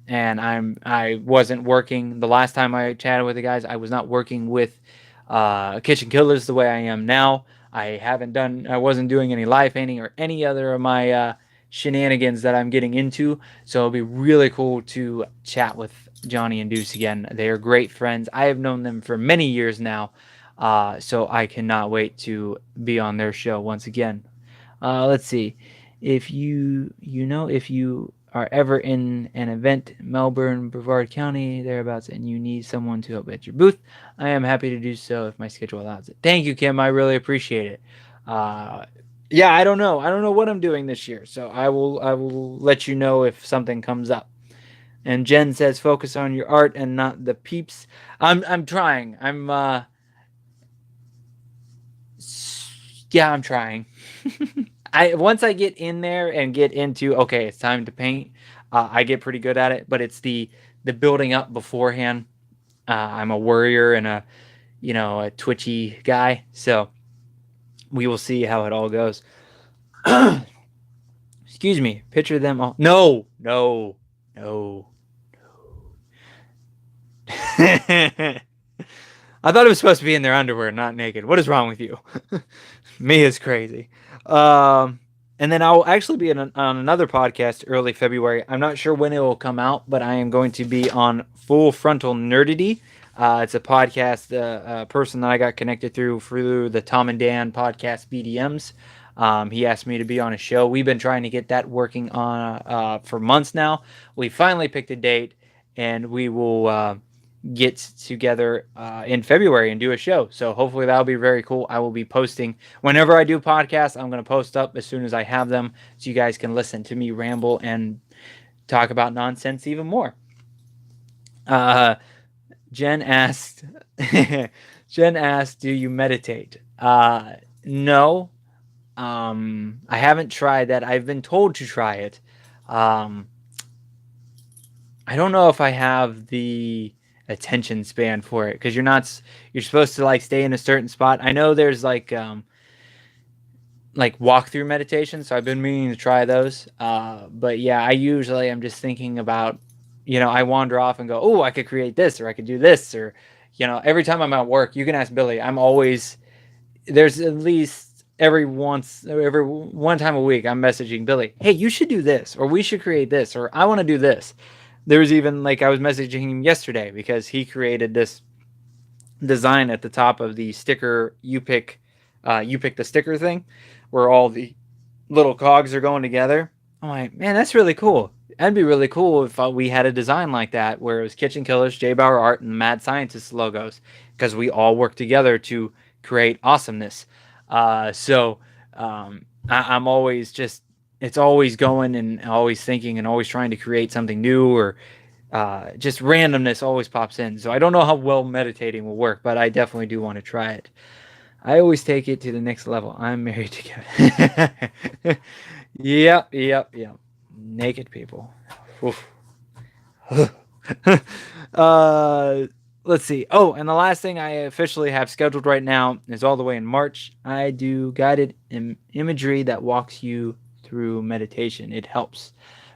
I wasn't working the last time I chatted with the guys. I was not working with Kitchen Killers the way I am now. I wasn't doing any live painting or any other of my shenanigans that I'm getting into. So it'll be really cool to chat with Johnny and Deuce again. They are great friends. I have known them for many years now. So I cannot wait to be on their show once again. Let's see. If if you are ever in an event, Melbourne, Brevard County, thereabouts, and you need someone to help at your booth, I am happy to do so if my schedule allows it. Thank you, Kim. I really appreciate it. Yeah, I don't know. I don't know what I'm doing this year, so I will let you know if something comes up. And Jen says, focus on your art and not the peeps. I'm trying. I'm trying. Once I get in there and get into, okay, it's time to paint, I get pretty good at it. But it's the building up beforehand. I'm a worrier and a twitchy guy, so we will see how it all goes. Excuse me. Picture them all. No, no, no. I thought it was supposed to be in their underwear, not naked. What is wrong with you? Me is crazy. And then I'll actually be on another podcast early February. I'm not sure when it will come out, but I am going to be on Full Frontal Nerdity. It's a podcast, a person that I got connected through the Tom and Dan podcast BDMs. He asked me to be on a show. We've been trying to get that working on for months now. We finally picked a date, and we will get together in February and do a show. So hopefully that'll be very cool. I will be posting whenever I do podcasts. I'm going to post up as soon as I have them, so you guys can listen to me ramble and talk about nonsense even more. Jen asked, do you meditate? No. I haven't tried that. I've been told to try it. I don't know if I have the attention span for it, because you're supposed to like stay in a certain spot. I know there's like walkthrough meditation, so I've been meaning to try those. But yeah, I usually am just thinking about, I wander off and go, oh, I could create this, or I could do this, or every time I'm at work, you can ask Billy, there's at least every one time a week I'm messaging Billy, hey, you should do this, or we should create this, or I want to do this. There was even I was messaging him yesterday because he created this design at the top of the sticker. You pick the sticker thing where all the little cogs are going together. I'm like, man, that's really cool. That'd be really cool if we had a design like that where it was Kitchen Killers, JBauerart, and Mad Scientist logos, because we all work together to create awesomeness. I'm always it's always going and always thinking and always trying to create something new, or just randomness always pops in. So I don't know how well meditating will work, but I definitely do want to try it. I always take it to the next level. I'm married to Kevin. Yep. Naked people. Let's see. Oh, and the last thing I officially have scheduled right now is all the way in March. I do guided imagery that walks you through meditation. It helps.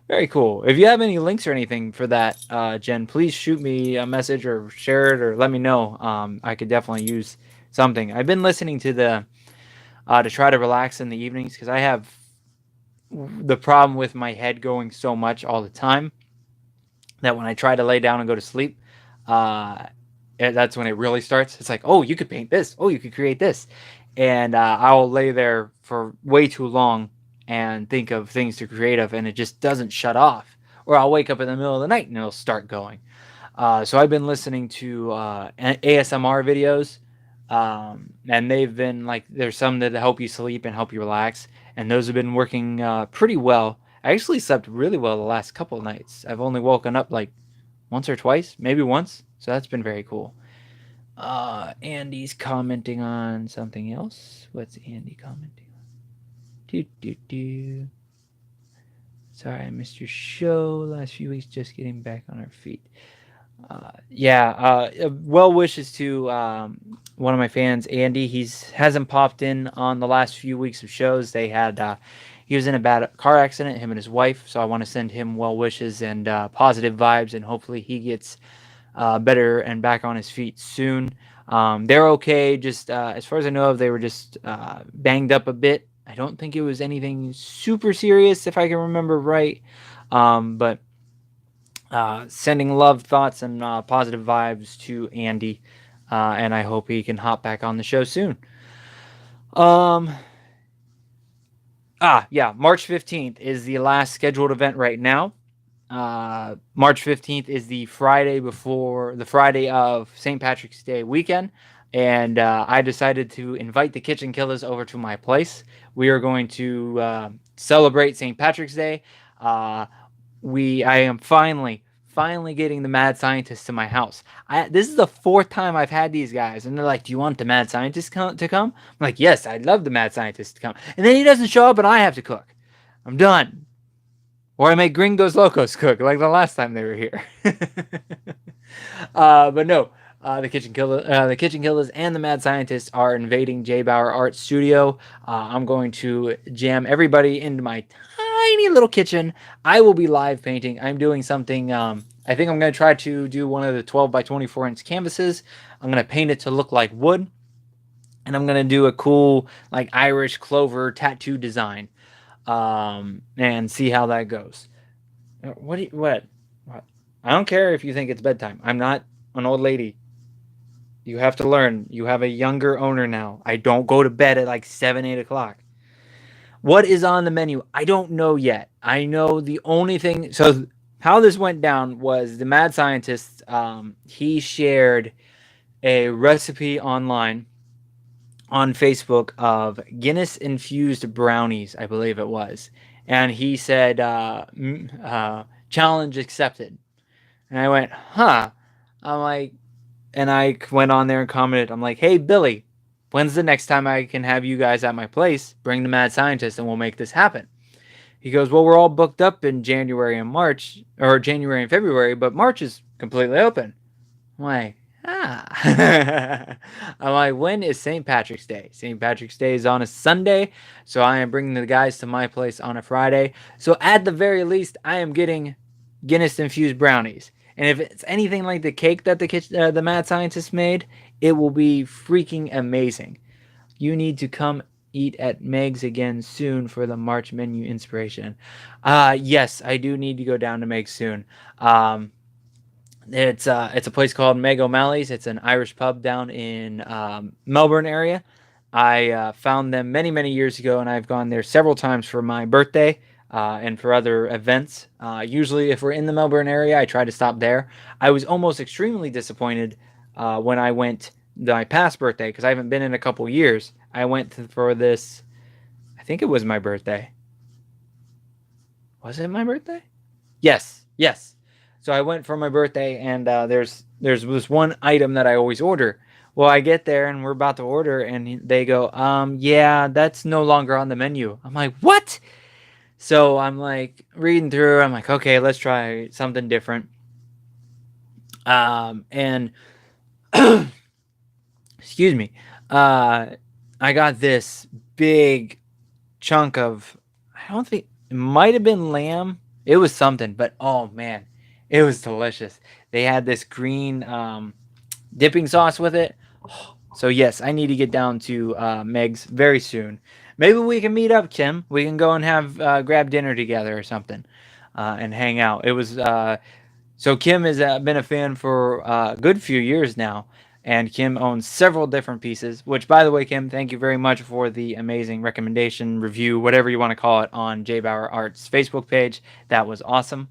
Very cool. If you have any links or anything for that, Jen, please shoot me a message or share it or let me know. I could definitely use something. I've been listening to to try to relax in the evenings, because I have the problem with my head going so much all the time that when I try to lay down and go to sleep, that's when it really starts. It's like, oh, you could paint this. Oh, you could create this. And I'll lay there for way too long and think of things to create of, and it just doesn't shut off. Or I'll wake up in the middle of the night and it'll start going. So I've been listening to ASMR videos, and they've been there's some that help you sleep and help you relax, and those have been working pretty well. I actually slept really well the last couple of nights. I've only woken up once or twice, maybe once. So that's been very cool. Andy's commenting on something else. What's Andy commenting on? Sorry, I missed your show last few weeks. Just getting back on our feet. Well wishes to one of my fans, Andy. He's hasn't popped in on the last few weeks of shows. He was in a bad car accident, him and his wife. So I want to send him well wishes and positive vibes, and hopefully he gets better and back on his feet soon. They're okay. Just as far as I know, they were just banged up a bit. I don't think it was anything super serious, if I can remember right. But sending love, thoughts, and positive vibes to Andy, and I hope he can hop back on the show soon. Um, March 15th is the last scheduled event right now. March 15th is the Friday of St. Patrick's Day weekend, and I decided to invite the Kitchen Killers over to my place. We are going to celebrate St. Patrick's Day. I am finally getting the mad scientist to my house. This is the fourth time I've had these guys, and they're like, "Do you want the mad scientist to come?" I'm like, "Yes, I'd love the mad scientist to come." And then he doesn't show up, and I have to cook. I'm done. Or I make Gringos Locos cook like the last time they were here. But no, the Kitchen Killers, and the Mad Scientist are invading JBauerart Studio. I'm going to jam everybody into my tiny little kitchen. I will be live painting. I'm doing something. I think I'm going to try to do one of the 12 by 24 inch canvases. I'm going to paint it to look like wood, and I'm going to do a cool like Irish clover tattoo design. And see how that goes. What? I don't care if you think it's bedtime. I'm not an old lady. You have to learn. You have a younger owner now. I don't go to bed at like 7, 8 o'clock. What is on the menu? I don't know yet. I know the only thing. So how this went down was the mad scientist. He shared a recipe online on Facebook of Guinness infused brownies, I believe it was. And he said, challenge accepted. And I went, huh. I'm like, and I went on there and commented, I'm like, hey, Billy, when's the next time I can have you guys at my place? Bring the mad scientist and we'll make this happen. He goes, well, we're all booked up in January and February, but March is completely open. I'm like, I'm like, when is St. Patrick's Day? St. Patrick's Day is on a Sunday, so I am bringing the guys to my place on a Friday. So at the very least, I am getting Guinness infused brownies. And if it's anything like the cake that the mad scientist made, it will be freaking amazing. You need to come eat at Meg's again soon for the March menu inspiration. Yes, I do need to go down to Meg's soon. It's a place called Meg O'Malley's. It's an Irish pub down in Melbourne area. I found them many years ago, and I've gone there several times for my birthday and for other events. Usually, if we're in the Melbourne area, I try to stop there. I was almost extremely disappointed when I went my past birthday because I haven't been in a couple years. I went for this. I think it was my birthday. Was it my birthday? Yes. So I went for my birthday, and there's this one item that I always order. Well, I get there, and we're about to order, and they go, yeah, that's no longer on the menu. I'm like, what? So I'm like reading through. I'm like, okay, let's try something different. And excuse me, I got this big chunk of. I don't think it might have been lamb. It was something, but oh man, it was delicious. They had this green dipping sauce with it. So yes, I need to get down to Meg's very soon. Maybe we can meet up, Kim. We can go and have grab dinner together or something, and hang out. It was so Kim has been a fan for a good few years now, and Kim owns several different pieces. Which, by the way, Kim, thank you very much for the amazing recommendation, review, whatever you want to call it, on JBauerart's Facebook page. That was awesome.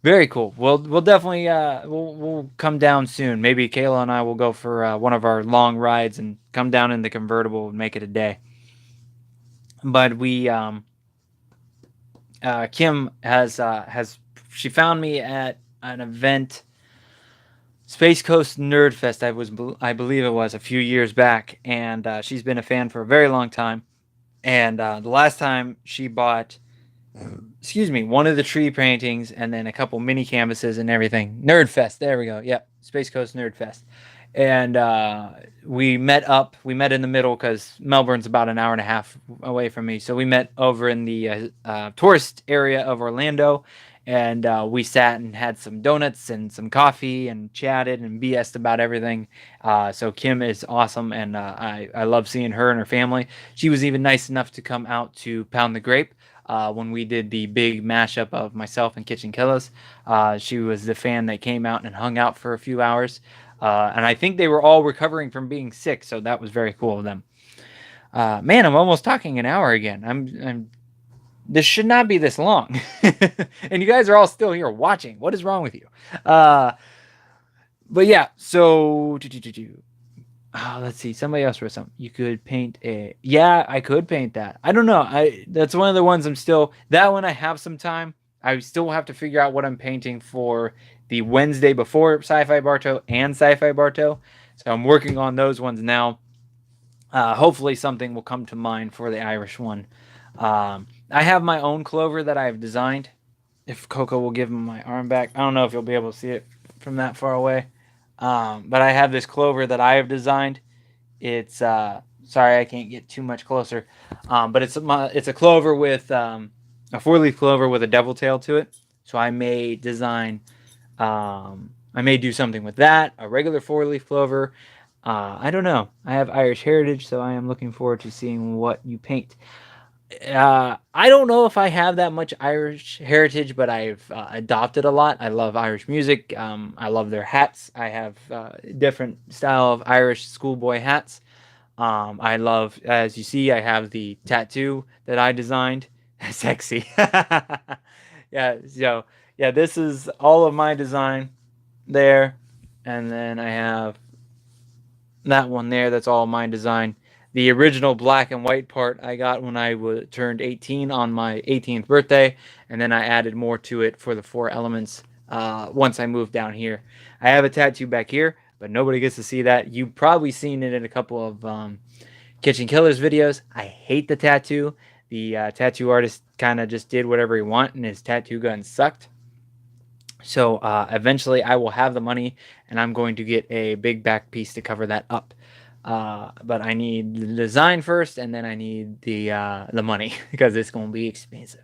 Very cool. We'll definitely we'll come down soon. Maybe Kayla and I will go for one of our long rides and come down in the convertible and make it a day. But Kim has she found me at an event, Space Coast Nerd Fest. I believe it was a few years back, and she's been a fan for a very long time. And the last time she bought one of the tree paintings, and then a couple mini canvases and everything. Nerd Fest, there we go. Yep, Space Coast Nerd Fest. And we met up. We met in the middle because Melbourne's about an hour and a half away from me. So we met over in the tourist area of Orlando, and we sat and had some donuts and some coffee and chatted and BS'd about everything. So Kim is awesome, and I love seeing her and her family. She was even nice enough to come out to Pound the Grape. When we did the big mashup of myself and Kitchen Killers. She was the fan that came out and hung out for a few hours. And I think they were all recovering from being sick, so that was very cool of them. Man, I'm almost talking an hour again. This should not be this long. And you guys are all still here watching. What is wrong with you? But yeah, so let's see. Somebody else wrote something. You could paint a... Yeah, I could paint that. I don't know. That's one of the ones that one I have some time. I still have to figure out what I'm painting for the Wednesday before SYFY Bartow and SYFY Bartow. So I'm working on those ones now. Hopefully something will come to mind for the Irish one. I have my own clover that I have designed. If Coco will give me my arm back. I don't know if you'll be able to see it from that far away. But I have this clover that I have designed. It's sorry I can't get too much closer. But it's a clover with a 4-leaf clover with a devil tail to it. So I may design. I may do something with that. A regular 4-leaf clover. I don't know. I have Irish heritage, so I am looking forward to seeing what you paint. I don't know if I have that much Irish heritage, but I've adopted a lot. I love Irish music. I love their hats. I have different style of Irish schoolboy hats. I love, as you see, I have the tattoo that I designed. Sexy. Yeah, so yeah, this is all of my design there. And then I have that one there. That's all my design. The original black and white part I got when I turned 18 on my 18th birthday, and then I added more to it for the 4 elements once I moved down here. I have a tattoo back here, but nobody gets to see that. You've probably seen it in a couple of Kitchen Killers videos. I hate the tattoo. The tattoo artist kind of just did whatever he wanted, and his tattoo gun sucked. So eventually I will have the money, and I'm going to get a big back piece to cover that up. But I need the design first, and then I need the money because it's going to be expensive.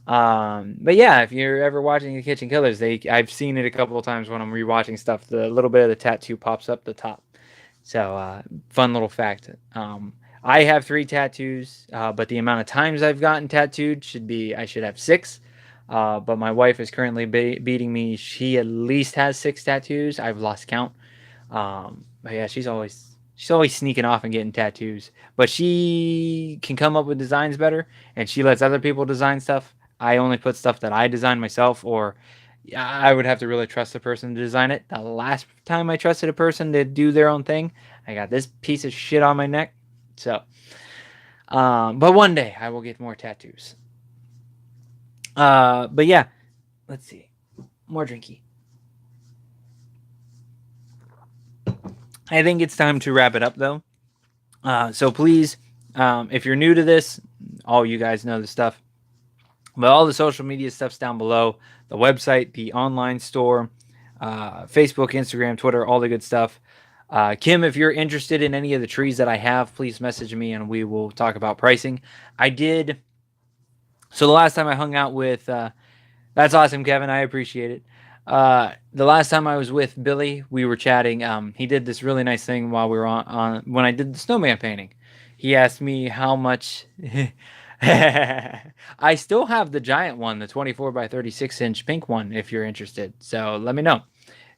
But yeah, if you're ever watching the Kitchen Killers, I've seen it a couple of times when I'm rewatching stuff. The little bit of the tattoo pops up the top. So fun little fact. I have 3 tattoos, but the amount of times I've gotten tattooed I should have 6. But my wife is currently beating me. She at least has 6 tattoos. I've lost count. But yeah, she's always sneaking off and getting tattoos. But she can come up with designs better, and she lets other people design stuff. I only put stuff that I design myself, or I would have to really trust the person to design it. The last time I trusted a person to do their own thing, I got this piece of shit on my neck. So, but one day I will get more tattoos. But yeah, let's see. More drinky. I think it's time to wrap it up, though. So please, if you're new to this, all you guys know the stuff. But all the social media stuff's down below. The website, the online store, Facebook, Instagram, Twitter, all the good stuff. Kim, if you're interested in any of the trees that I have, please message me and we will talk about pricing. So the last time I hung out with, that's awesome, Kevin. I appreciate it. The last time I was with Billy, we were chatting. He did this really nice thing while we were on when I did the snowman painting. He asked me how much. I still have the giant one, the 24 by 36 inch pink one, if you're interested. So let me know.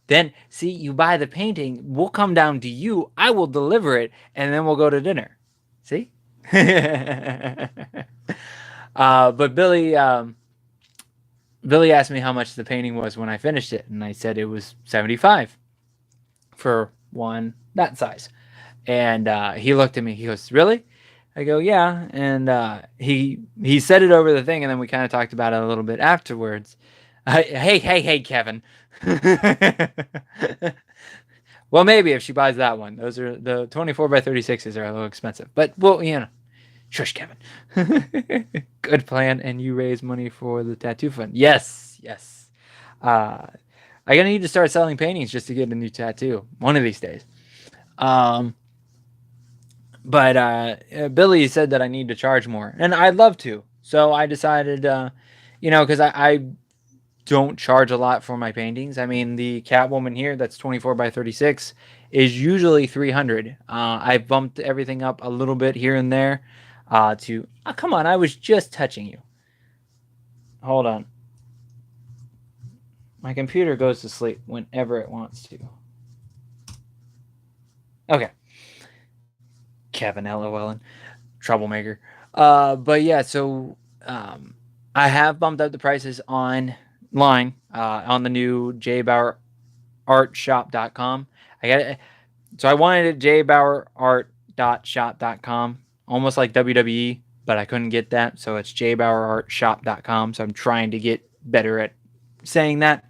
Then, see, you buy the painting, we'll come down to you, I will deliver it, and then we'll go to dinner. See? But Billy asked me how much the painting was when I finished it, and I said it was $75 for one that size. And he looked at me, he goes, "Really?" I go, "Yeah." And he said it over the thing, and then we kind of talked about it a little bit afterwards. Hey, Kevin. Well, maybe if she buys that one. Those are the 24 by 36s are a little expensive. But, well, Shush, Kevin. Good plan, and you raise money for the tattoo fund. Yes, yes. I gotta need to start selling paintings just to get a new tattoo one of these days. Um, but Billy said that I need to charge more, and I'd love to. So I decided, because I don't charge a lot for my paintings. I mean, the Catwoman here, that's 24 by 36, is usually 300. I bumped everything up a little bit here and there. Come on, I was just touching you. Hold on. My computer goes to sleep whenever it wants to. Okay. Kevin LOLing. Troublemaker. But yeah, so I have bumped up the prices online on the new JBauerartshop.com. So I wanted it JBauerart.shop.com, almost like WWE, but I couldn't get that, so it's JBauerartshop.com. So I'm trying to get better at saying that.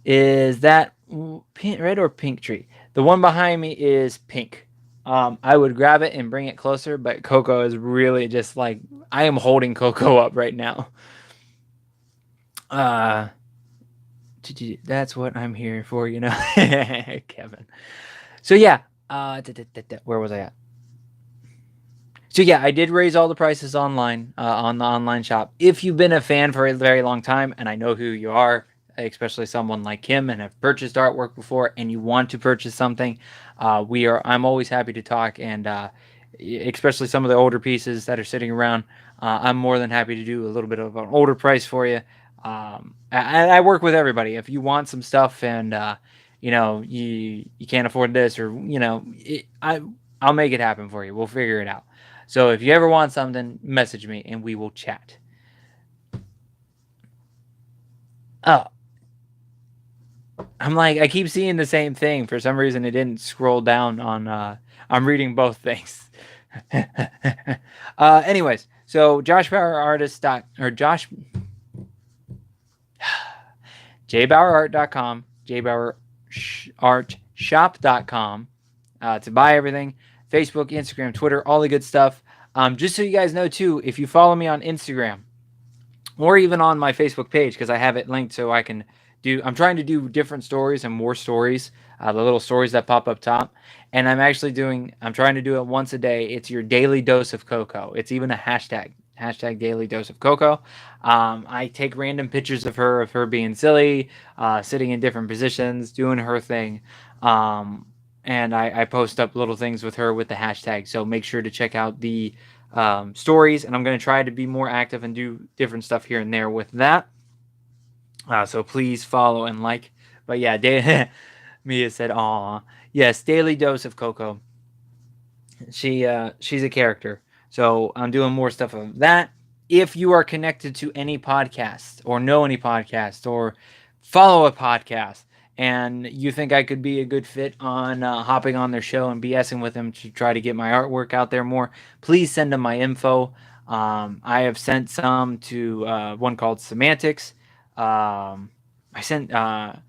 Is that red or pink tree? The one behind me is pink. I would grab it and bring it closer, but Coco is really just like, I am holding Coco up right now. That's what I'm here for, Kevin. So yeah, where was I at? So yeah, I did raise all the prices online on the online shop. If you've been a fan for a very long time, and I know who you are, especially someone like him, and have purchased artwork before, and you want to purchase something, I'm always happy to talk, and especially some of the older pieces that are sitting around, I'm more than happy to do a little bit of an older price for you. I work with everybody. If you want some stuff and you can't afford this, or I'll make it happen for you. We'll figure it out. So if you ever want something, message me and we will chat. Oh, I'm like, I keep seeing the same thing. For some reason, it didn't scroll down on. I'm reading both things. Anyways, so JBauerart.com, JBauerartshop.com to buy everything. Facebook, Instagram, Twitter, all the good stuff. Just so you guys know, too, if you follow me on Instagram or even on my Facebook page, because I have it linked so I can I'm trying to do different stories and more stories, the little stories that pop up top. And I'm trying to do it once a day. It's your daily dose of Coco. It's even a hashtag daily dose of Coco. I take random pictures of her being silly, sitting in different positions, doing her thing. And I post up little things with her with the hashtag. So make sure to check out the stories. And I'm going to try to be more active and do different stuff here and there with that. So please follow and like. But yeah, Mia said, "Aw, yes, daily dose of Coco." She's a character, so I'm doing more stuff of that. If you are connected to any podcast or know any podcast or follow a podcast, and you think I could be a good fit on hopping on their show and BSing with them to try to get my artwork out there more, please send them my info. I have sent some to one called Semantics. I sent a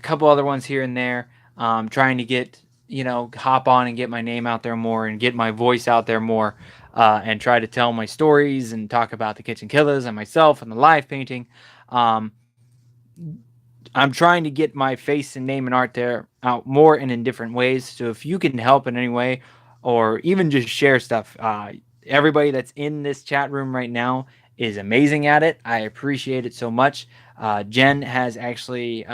couple other ones here and there, trying to get, hop on and get my name out there more and get my voice out there more, and try to tell my stories and talk about the Kitchen Killers and myself and the live painting. I'm trying to get my face and name and art there out more and in different ways. So if you can help in any way, or even just share stuff, everybody that's in this chat room right now is amazing at it. I appreciate it so much. Jen has actually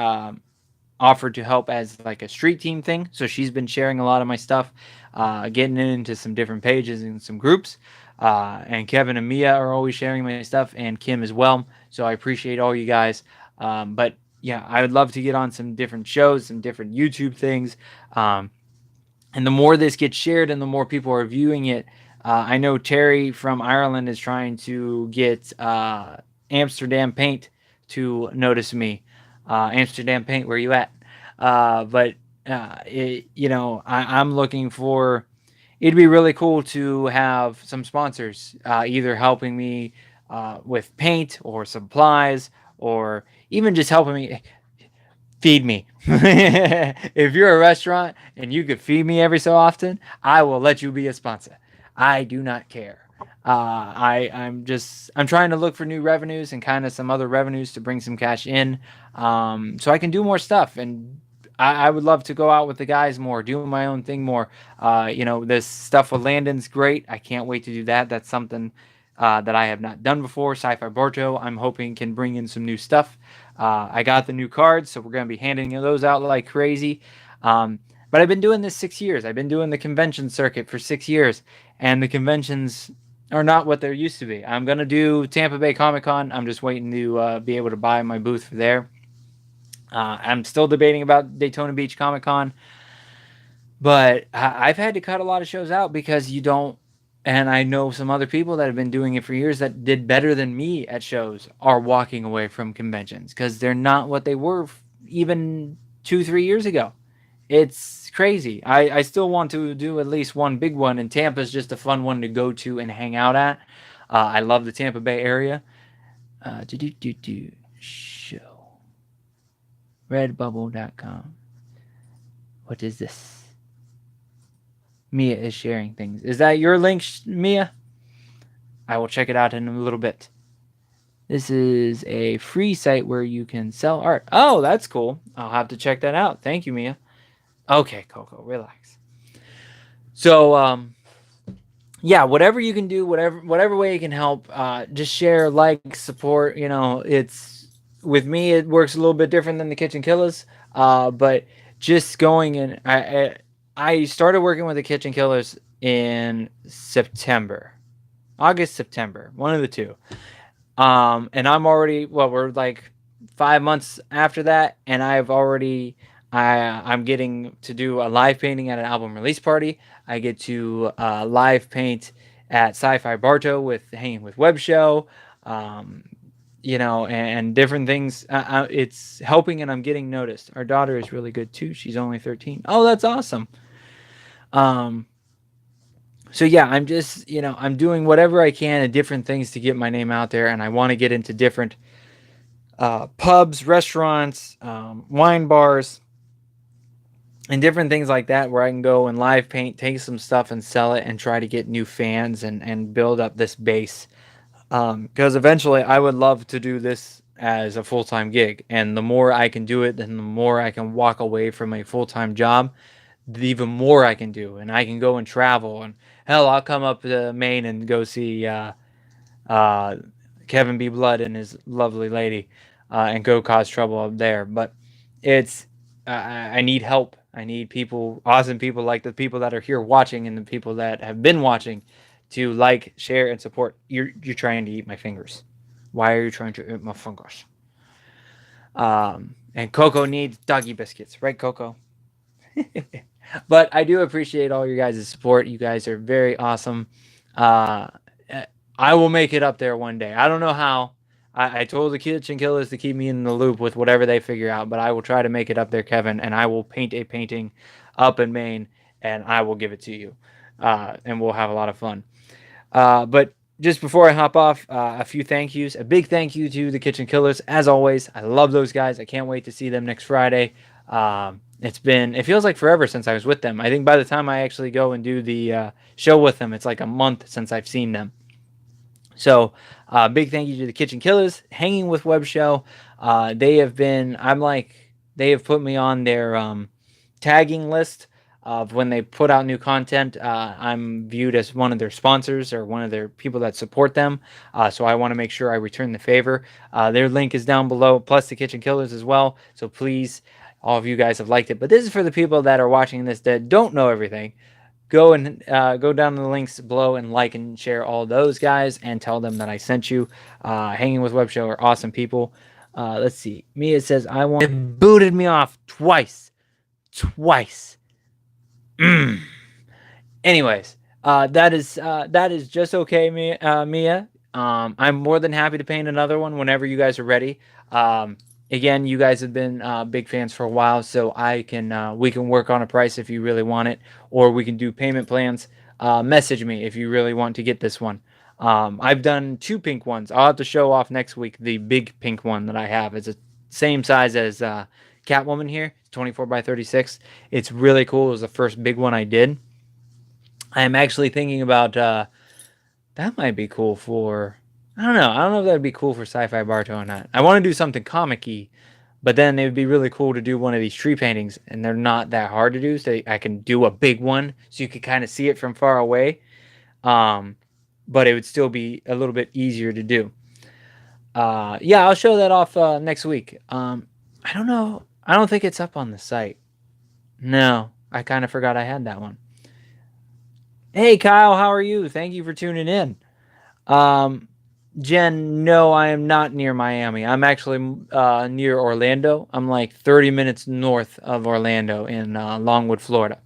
offered to help as like a street team thing. So she's been sharing a lot of my stuff, getting into some different pages and some groups. And Kevin and Mia are always sharing my stuff, and Kim as well. So I appreciate all you guys. But yeah, I would love to get on some different shows, some different YouTube things. And the more this gets shared and the more people are viewing it, I know Terry from Ireland is trying to get Amsterdam Paint to notice me. Amsterdam Paint, where you at? I'm looking for. It'd be really cool to have some sponsors, either helping me with paint or supplies, or even just helping me. feed me. If you're a restaurant and you could feed me every so often, I will let you be a sponsor. I do not care. I'm trying to look for new revenues and kind of some other revenues to bring some cash in, so I can do more stuff. And I would love to go out with the guys more, do my own thing more. This stuff with Landon's great. I can't wait to do that. That's something that I have not done before. SYFY Bartow, I'm hoping, can bring in some new stuff. I got the new cards, so we're going to be handing those out like crazy. But I've been doing this 6 years. I've been doing the convention circuit for 6 years, and the conventions are not what they used to be. I'm going to do Tampa Bay Comic Con. I'm just waiting to be able to buy my booth for there. I'm still debating about Daytona Beach Comic Con, but I've had to cut a lot of shows out because you don't. And I know some other people that have been doing it for years that did better than me at shows are walking away from conventions because they're not what they were even 2-3 years ago. It's crazy. I still want to do at least one big one, and Tampa's just a fun one to go to and hang out at. I love the Tampa Bay area. Show. Redbubble.com. What is this? Mia is sharing things. Is that your link, Mia? I will check it out in a little bit. This is a free site where you can sell art. Oh, that's cool. I'll have to check that out. Thank you, Mia. Okay, Coco, relax. So, yeah, whatever you can do, whatever way you can help, just share, like, support. It's with me. It works a little bit different than the Kitchen Killers, but just going and I started working with the Kitchen Killers in September, August, September, one of the two. And I'm already, we're like 5 months after that, and I'm getting to do a live painting at an album release party. I get to live paint at SYFY Bartow with Hangin with Web Show, and different things. It's helping, and I'm getting noticed. Our daughter is really good too. She's only 13. Oh, that's awesome. So yeah, I'm just, I'm doing whatever I can and different things to get my name out there, and I want to get into different pubs, restaurants, wine bars, and different things like that where I can go and live paint, take some stuff and sell it and try to get new fans and build up this base. Because eventually I would love to do this as a full-time gig, and the more I can do it, then the more I can walk away from a full-time job, the even more I can do, and I can go and travel, and hell, I'll come up to Maine and go see Kevin B. Blood and his lovely lady, and go cause trouble up there. But it's I need help. I need people, awesome people like the people that are here watching and the people that have been watching, to like, share, and support. You're trying to eat my fingers. Why are you trying to eat my fingers? And Coco needs doggy biscuits, right, Coco? But I do appreciate all your guys' support. You guys are very awesome. I will make it up there one day. I don't know how. I told the Kitchen Killers to keep me in the loop with whatever they figure out, but I will try to make it up there, Kevin, and I will paint a painting up in Maine, and I will give it to you, and we'll have a lot of fun. But just before I hop off, a few thank yous. A big thank you to the Kitchen Killers. As always, I love those guys. I can't wait to see them next Friday. It feels like forever since I was with them. I think by the time I actually go and do the show with them, it's like a month since I've seen them. So, big thank you to the Kitchen Killers, Hanging with Web Show. They have put me on their tagging list of when they put out new content. I'm viewed as one of their sponsors or one of their people that support them. So I want to make sure I return the favor. Their link is down below, plus the Kitchen Killers as well. So please, all of you guys have liked it. But this is for the people that are watching this that don't know everything. Go and go down to the links below and like and share all those guys and tell them that I sent you. Hanging with Web Show are awesome people. Let's see. Mia says, it booted me off twice. Anyways, that is just okay, Mia. I'm more than happy to paint another one whenever you guys are ready. Again, you guys have been big fans for a while, so we can work on a price if you really want it, or we can do payment plans. Message me if you really want to get this one. I've done 2 pink ones. I'll have to show off next week the big pink one that I have. It's the same size as Catwoman here. It's 24 by 36. It's really cool. It was the first big one I did. I am actually thinking about that might be cool for. I don't know. I don't know if that'd be cool for SYFY Bartow or not. I want to do something comic-y, but then it would be really cool to do one of these tree paintings, and they're not that hard to do, so I can do a big one so you can kind of see it from far away. But it would still be a little bit easier to do. Yeah, I'll show that off next week. I don't know. I don't think it's up on the site. No, I kind of forgot I had that one. Hey, Kyle, how are you? Thank you for tuning in. Jen, no, I am not near Miami. I'm actually near Orlando. I'm like 30 minutes north of Orlando in Longwood, Florida.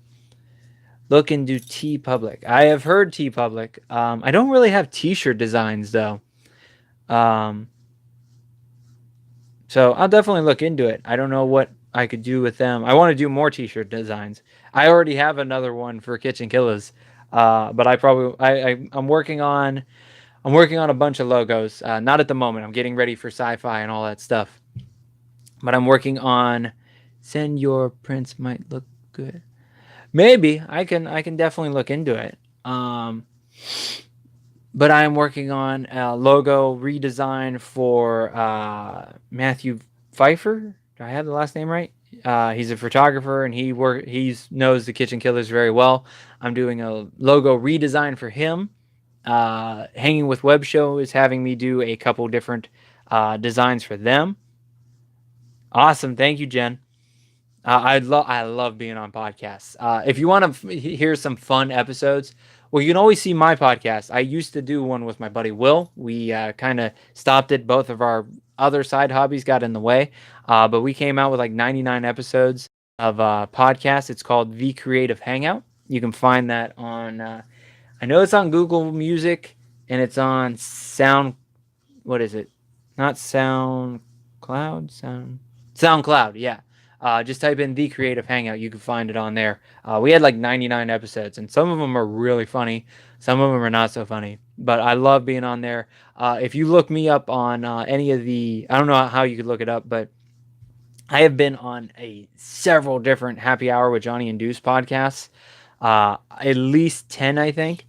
Look into TeePublic. I have heard TeePublic. I don't really have t-shirt designs, though. So I'll definitely look into it. I don't know what I could do with them. I want to do more t-shirt designs. I already have another one for Kitchen Killers. But I'm working on a bunch of logos. Not at the moment. I'm getting ready for SYFY and all that stuff. But I'm working on send your prints might look good. Maybe I can definitely look into it. But I'm working on a logo redesign for Matthew Pfeiffer. Do I have the last name right? He's a photographer and he knows the Kitchen Killers very well. I'm doing a logo redesign for him. Hanging with Web Show is having me do a couple different designs for them. Awesome, thank you, Jen. I love being on podcasts. If you want to hear some fun episodes, well, you can always see my podcast. I used to do one with my buddy Will. We kind of stopped it. Both of our other side hobbies got in the way, but we came out with like 99 episodes of podcasts. It's called The Creative Hangout. You can find that on. I know it's on Google Music and it's on Sound. What is it? Not SoundCloud. SoundCloud. Yeah. Just type in The Creative Hangout. You can find it on there. We had like 99 episodes, and some of them are really funny. Some of them are not so funny. But I love being on there. If you look me up on any of the... I don't know how you could look it up, but I have been on several different Happy Hour with Johnny and Deuce podcasts. At least 10, I think.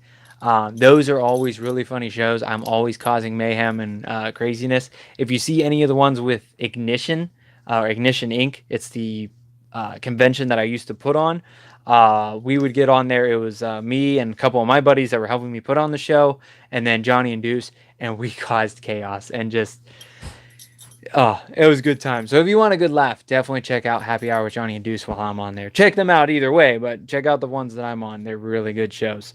Those are always really funny shows. I'm always causing mayhem and craziness. If you see any of the ones with Ignition... or Ignition Inc. It's the convention that I used to put on. We would get on there. It was me and a couple of my buddies that were helping me put on the show, and then Johnny and Deuce, and we caused chaos and just, it was a good time. So if you want a good laugh, definitely check out Happy Hour with Johnny and Deuce while I'm on there. Check them out either way, but check out the ones that I'm on. They're really good shows.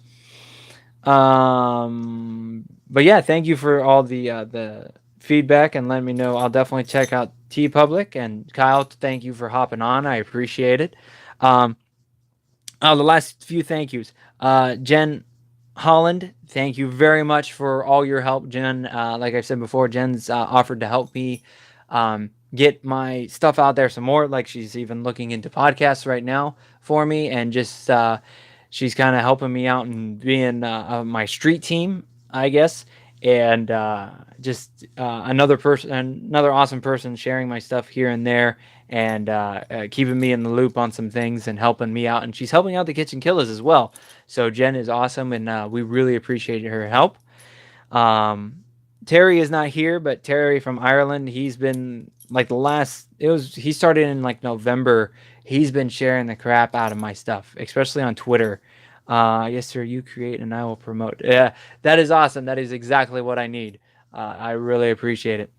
But yeah, thank you for all the feedback and let me know. I'll definitely check out TeePublic. And Kyle, thank you for hopping on. I appreciate it. The last few thank yous. Jen Holland, thank you very much for all your help. Jen, like I said before, Jen's offered to help me get my stuff out there some more. Like she's even looking into podcasts right now for me, and just she's kind of helping me out and being my street team, I guess. And just another awesome person sharing my stuff here and there, and keeping me in the loop on some things and helping me out. And she's helping out the Kitchen Killers as well. So Jen is awesome, and we really appreciate her help. Terry is not here, but Terry from Ireland, he's been like he started in like November. He's been sharing the crap out of my stuff, especially on Twitter. Yes, sir, you create and I will promote. Yeah, that is awesome. That is exactly what I need. I really appreciate it.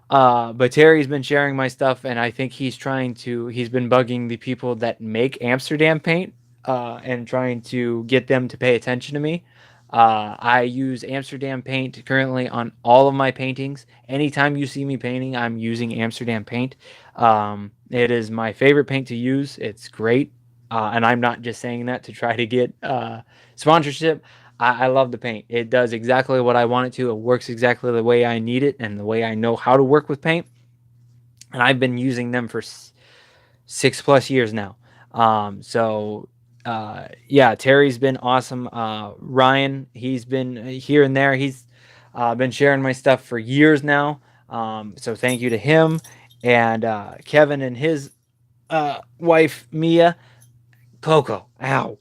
But Terry's been sharing my stuff, and I think he's been bugging the people that make Amsterdam paint and trying to get them to pay attention to me. I use Amsterdam paint currently on all of my paintings. Anytime you see me painting, I'm using Amsterdam paint. It is my favorite paint to use. It's great. And I'm not just saying that to try to get sponsorship. I love the paint. It does exactly what I want it to. It works exactly the way I need it and the way I know how to work with paint. And I've been using them for 6+ years now. Yeah, Terry's been awesome. Ryan, he's been here and there. He's been sharing my stuff for years now. So thank you to him. and Kevin and his wife Mia. Coco, ow.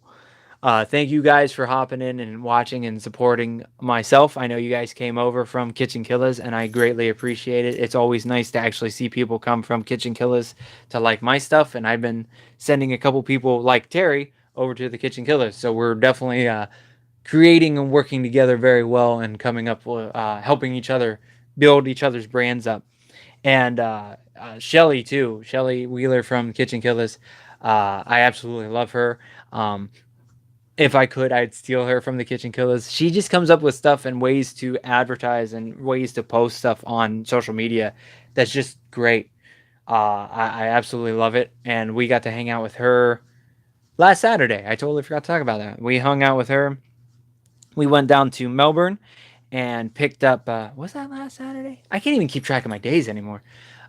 Thank you guys for hopping in and watching and supporting myself. I know you guys came over from Kitchen Killers, and I greatly appreciate it. It's always nice to actually see people come from Kitchen Killers to like my stuff, and I've been sending a couple people like Terry over to the Kitchen Killers. So we're definitely creating and working together very well and coming up with helping each other build each other's brands up. And Shelly, too. Shelly Wheeler from Kitchen Killers. I absolutely love her. Um, if I could, I'd steal her from the Kitchen Killers. She just comes up with stuff and ways to advertise and ways to post stuff on social media that's just great. I absolutely love it. And we got to hang out with her last Saturday. I totally forgot to talk about that. We hung out with her. We went down to Melbourne and picked up. Was that last Saturday? I can't even keep track of my days anymore.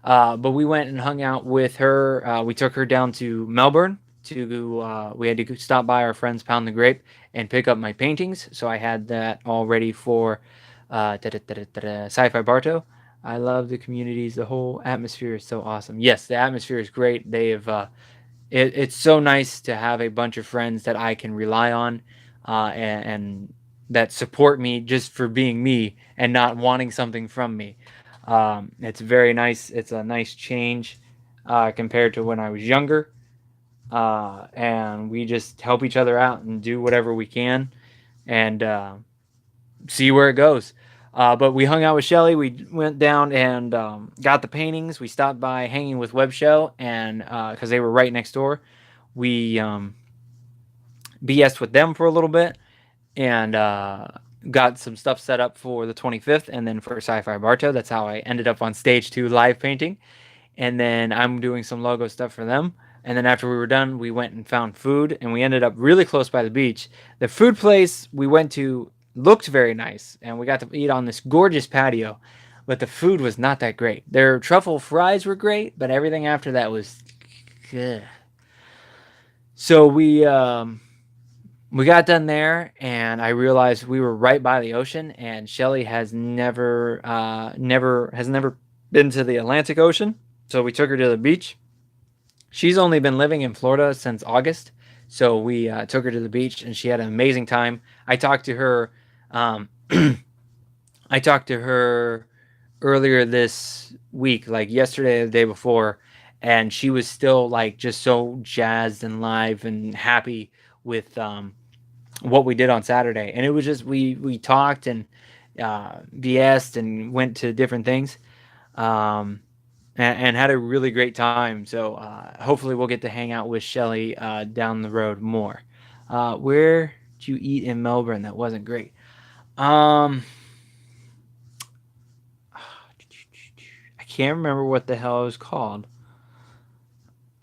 But we went and hung out with her. We took her down to Melbourne to. We had to stop by our friends Pound the Grape and pick up my paintings. So I had that all ready for SYFY Bartow. I love the communities. The whole atmosphere is so awesome. Yes, the atmosphere is great. They have. It's so nice to have a bunch of friends that I can rely on, and that support me just for being me and not wanting something from me. It's very nice. It's a nice change compared to when I was younger. And we just help each other out and do whatever we can and see where it goes. But we hung out with Shelly. We went down and got the paintings. We stopped by Hanging with Web Show, and because they were right next door, we BS'd with them for a little bit and got some stuff set up for the 25th and then for SYFY Bartow. That's how I ended up on stage 2 live painting. And then I'm doing some logo stuff for them. And then after we were done, we went and found food, and we ended up really close by the beach. The food place we went to looked very nice, and we got to eat on this gorgeous patio, but the food was not that great. Their truffle fries were great, but everything after that was good. So we got done there, and I realized we were right by the ocean. And Shelly has never been to the Atlantic Ocean, so we took her to the beach. She's only been living in Florida since August, so we took her to the beach, and she had an amazing time. I talked to her. I talked to her earlier this week, like yesterday or the day before, and she was still like just so jazzed and live and happy with what we did on Saturday. And it was just we talked and BS'd and went to different things. And had a really great time. So hopefully we'll get to hang out with Shelly down the road more. Where did you eat in Melbourne that wasn't great? I can't remember what the hell it was called,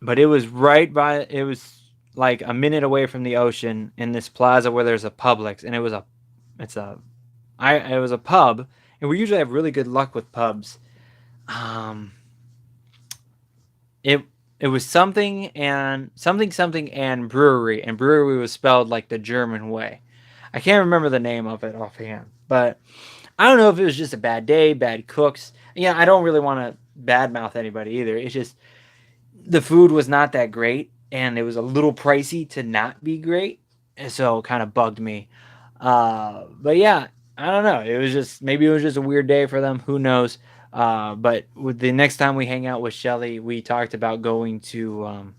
but it was right by. It was like a minute away from the ocean in this plaza where there's a Publix, and it was a pub, and we usually have really good luck with pubs. Um, it it was something and brewery, and brewery was spelled like the German way. I can't remember the name of it offhand, but I don't know if it was just a bad day, bad cooks. Yeah, I don't really want to badmouth anybody either. It's just the food was not that great, and it was a little pricey to not be great, and so it kind of bugged me. But yeah, I don't know. It was just maybe it was just a weird day for them. Who knows? But with the next time we hang out with Shelly, we talked about going to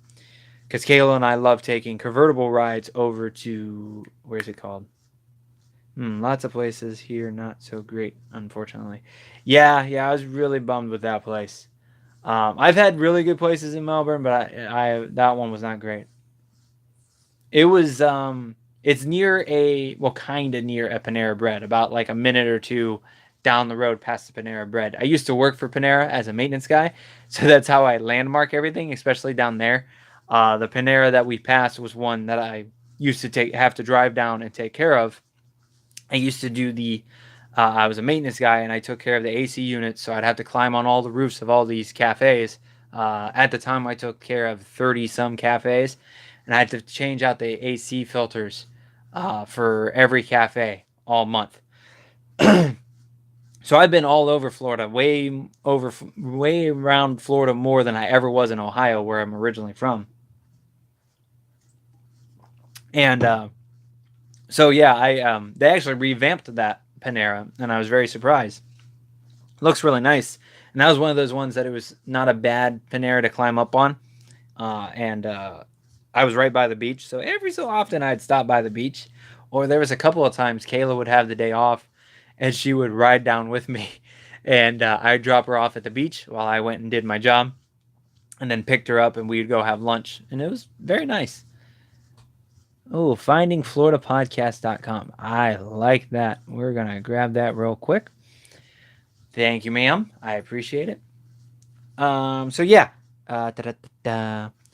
because Kayla and I love taking convertible rides over to where's it called? Lots of places here, not so great, unfortunately. Yeah, I was really bummed with that place. I've had really good places in Melbourne, but I that one was not great. It was it's near kind of near a Panera Bread, about like a minute or two down the road past the Panera Bread. I used to work for Panera as a maintenance guy, so that's how I landmark everything, especially down there. The Panera that we passed was one that I used to have to drive down and take care of. I used to do I was a maintenance guy, and I took care of the AC units, so I'd have to climb on all the roofs of all these cafes. At the time, I took care of 30 some cafes, and I had to change out the AC filters for every cafe all month. So I've been all over Florida, way around Florida more than I ever was in Ohio, where I'm originally from. And so yeah, they actually revamped that Panera, and I was very surprised. Looks really nice, and that was one of those ones that it was not a bad Panera to climb up on. And I was right by the beach, so every so often I'd stop by the beach. Or there was a couple of times Kayla would have the day off, and she would ride down with me, and I'd drop her off at the beach while I went and did my job, and then picked her up, and we'd go have lunch, and it was very nice. Oh, findingfloridapodcast.com. I like that. We're going to grab that real quick. Thank you, ma'am. I appreciate it. So yeah.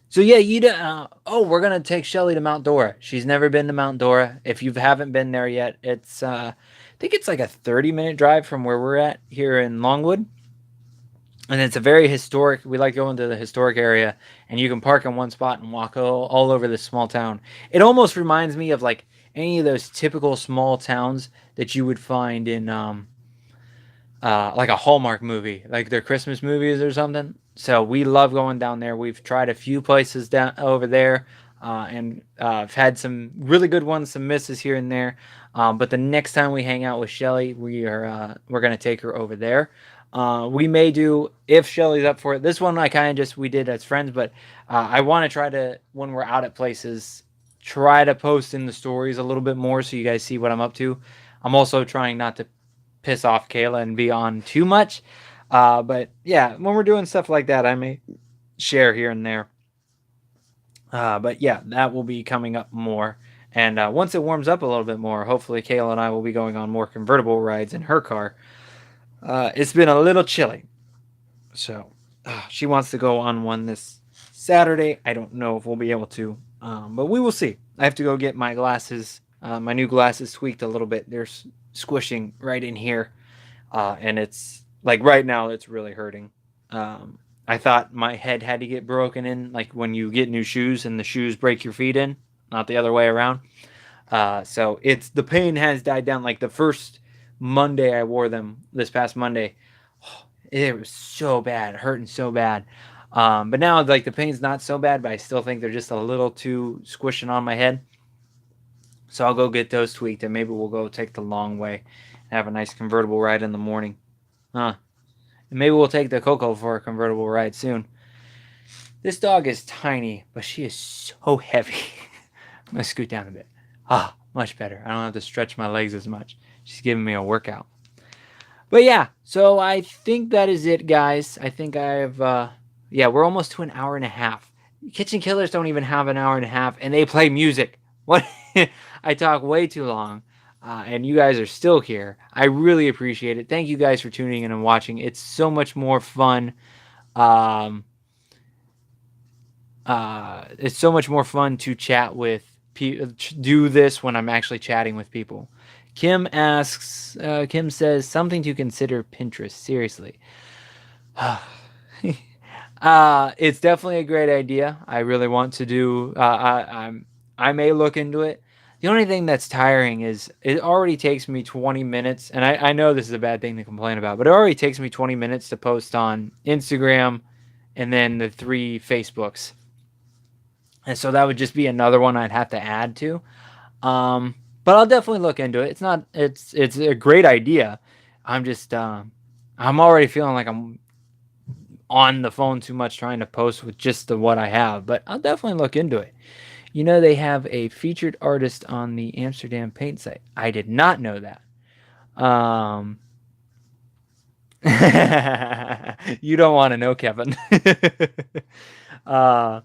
So yeah, we're gonna take Shelly to Mount Dora. She's never been to Mount Dora. If you haven't been there yet, it's I think it's like a 30-minute drive from where we're at here in Longwood. And it's a very historic. We like going to the historic area, and you can park in one spot and walk all over this small town. It almost reminds me of like any of those typical small towns that you would find in like a Hallmark movie, like their Christmas movies or something. So we love going down there. We've tried a few places down over there, and I've had some really good ones, some misses here and there. But the next time we hang out with Shelly, we're gonna take her over there. We may do, if Shelly's up for it. This one I kind of just we did as friends, but I want to try to, when we're out at places, try to post in the stories a little bit more so you guys see what I'm up to. I'm also trying not to piss off Kayla and be on too much. But yeah, when we're doing stuff like that, I may share here and there. But yeah, that will be coming up more. And once it warms up a little bit more, hopefully Kayla and I will be going on more convertible rides in her car. It's been a little chilly. So she wants to go on one this Saturday. I don't know if we'll be able to, but we will see. I have to go get my glasses, my new glasses tweaked a little bit. They're squishing right in here. And it's like right now it's really hurting. I thought my head had to get broken in, like when you get new shoes and the shoes break your feet in, not the other way around. So it's the pain has died down. Like the first Monday I wore them, this past Monday, it was so bad, hurting so bad. But now like the pain's not so bad, but I still think they're just a little too squishing on my head. So I'll go get those tweaked, and maybe we'll go take the long way and have a nice convertible ride in the morning. And maybe we'll take the Coco for a convertible ride soon. This dog is tiny, but she is so heavy. I'm going to scoot down a bit. Much better. I don't have to stretch my legs as much. She's giving me a workout. But yeah, so I think that is it, guys. I think I've, we're almost to an hour and a half. Kitchen Killers don't even have an hour and a half, and they play music. What? I talk way too long, and you guys are still here. I really appreciate it. Thank you guys for tuning in and watching. It's so much more fun. It's so much more fun to chat with do this when I'm actually chatting with people. Kim asks, Kim says, something to consider Pinterest. Seriously. It's definitely a great idea. I really want to do, I may look into it. The only thing that's tiring is it already takes me 20 minutes, and I know this is a bad thing to complain about, but it already takes me 20 minutes to post on Instagram and then the 3 Facebooks. And so that would just be another one I'd have to add to. But I'll definitely look into it. It's a great idea. I'm just, I'm already feeling like I'm on the phone too much trying to post with just what I have, but I'll definitely look into it. You know, they have a featured artist on the Amsterdam Paint site. I did not know that. You don't want to know, Kevin. I'll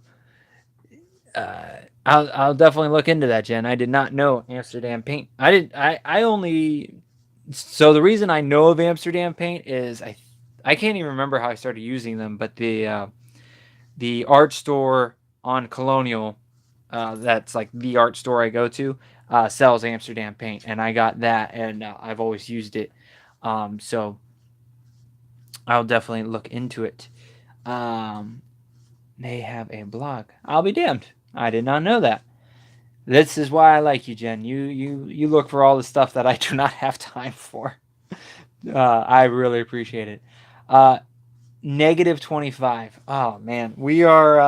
definitely look into that, Jen. I did not know Amsterdam Paint. So the reason I know of Amsterdam Paint is I can't even remember how I started using them, but the art store on Colonial, that's like the art store I go to, sells Amsterdam Paint, and I got that, and I've always used it. So I'll definitely look into it. They have a blog. I'll be damned. I did not know that. This is why I like you, Jen. You look for all the stuff that I do not have time for. I really appreciate it. Uh, -25. Oh man, we're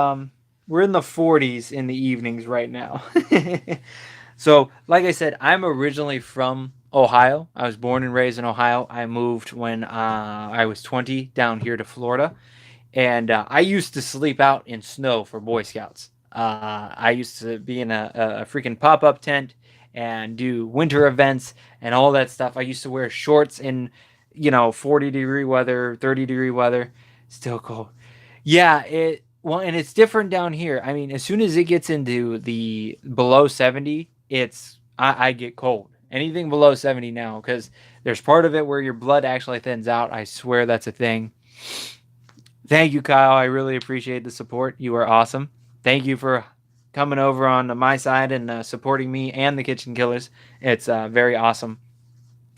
in the 40s in the evenings right now. So, like I said, I'm originally from Ohio. I was born and raised in Ohio. I moved when I was 20 down here to Florida, and I used to sleep out in snow for Boy Scouts. I used to be in a freaking pop up tent and do winter events and all that stuff. I used to wear shorts in, 40-degree weather, 30-degree weather. Still cold. Yeah, and it's different down here. I mean, as soon as it gets into the below 70, I get cold. Anything below 70 now, because there's part of it where your blood actually thins out. I swear that's a thing. Thank you, Kyle. I really appreciate the support. You are awesome. Thank you for coming over on my side and supporting me and the Kitchen Killers. It's very awesome.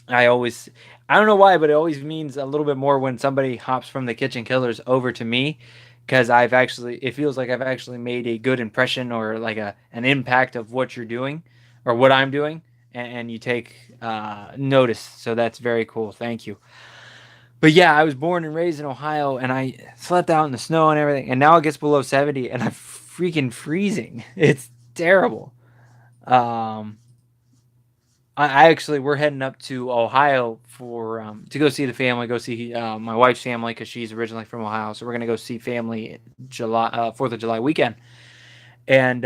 I always, I don't know why, but it always means a little bit more when somebody hops from the Kitchen Killers over to me, because it feels like I've actually made a good impression or like an impact of what you're doing or what I'm doing, and you take notice. So that's very cool. Thank you. But yeah, I was born and raised in Ohio, and I slept out in the snow and everything, and now it gets below 70, and I'm freaking freezing. It's terrible. Um, I actually we're heading up to Ohio for to go see the family, go see my wife's family because she's originally from Ohio, so we're gonna go see family July 4th of July weekend, and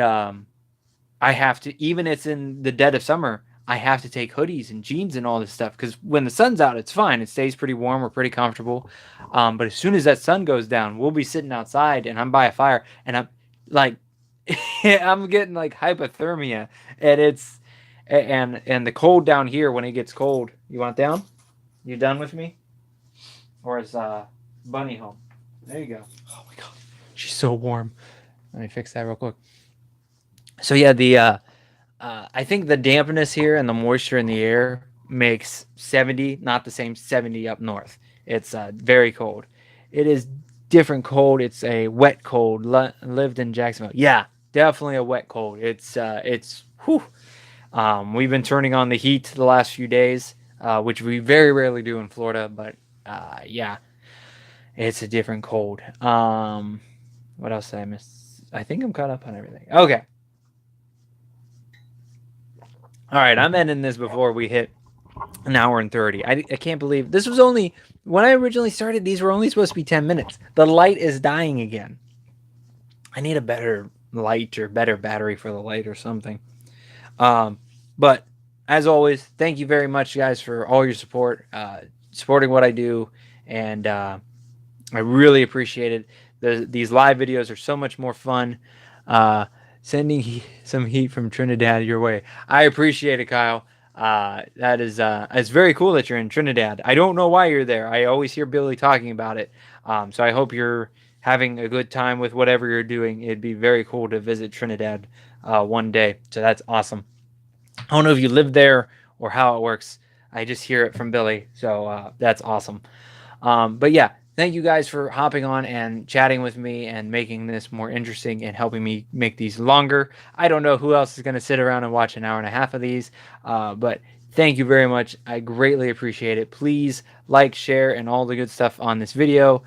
I have to, even it's in the dead of summer, I have to take hoodies and jeans and all this stuff because when the sun's out, it's fine. It stays pretty warm. We're pretty comfortable. But as soon as that sun goes down, we'll be sitting outside and I'm by a fire and I'm like, I'm getting like hypothermia and and the cold down here when it gets cold. You want down? You done with me? Or is Bunny home? There you go. Oh my God. She's so warm. Let me fix that real quick. So yeah, I think the dampness here and the moisture in the air makes 70 not the same 70 up north. It's very cold. It is different cold. It's a wet cold. Lived in Jacksonville. Yeah, definitely a wet cold. It's whew. We've been turning on the heat the last few days, which we very rarely do in Florida. But yeah, it's a different cold. What else did I miss? I think I'm caught up on everything. Okay. All right, I'm ending this before we hit an hour and 30. I can't believe this was only when I originally started. These were only supposed to be 10 minutes. The light is dying again. I need a better light or better battery for the light or something. But as always, thank you very much, guys, for all your support, supporting what I do, and I really appreciate it. These live videos are so much more fun. Sending some heat from Trinidad your way. I appreciate it, Kyle. That is it's very cool that you're in Trinidad. I don't know why you're there. I always hear Billy talking about it. So I hope you're having a good time with whatever you're doing. It'd be very cool to visit Trinidad one day. So that's awesome. I don't know if you live there or how it works. I just hear it from Billy. So that's awesome. But yeah, thank you guys for hopping on and chatting with me and making this more interesting and helping me make these longer. I don't know who else is going to sit around and watch an hour and a half of these, but thank you very much. I greatly appreciate it. Please like, share, and all the good stuff on this video.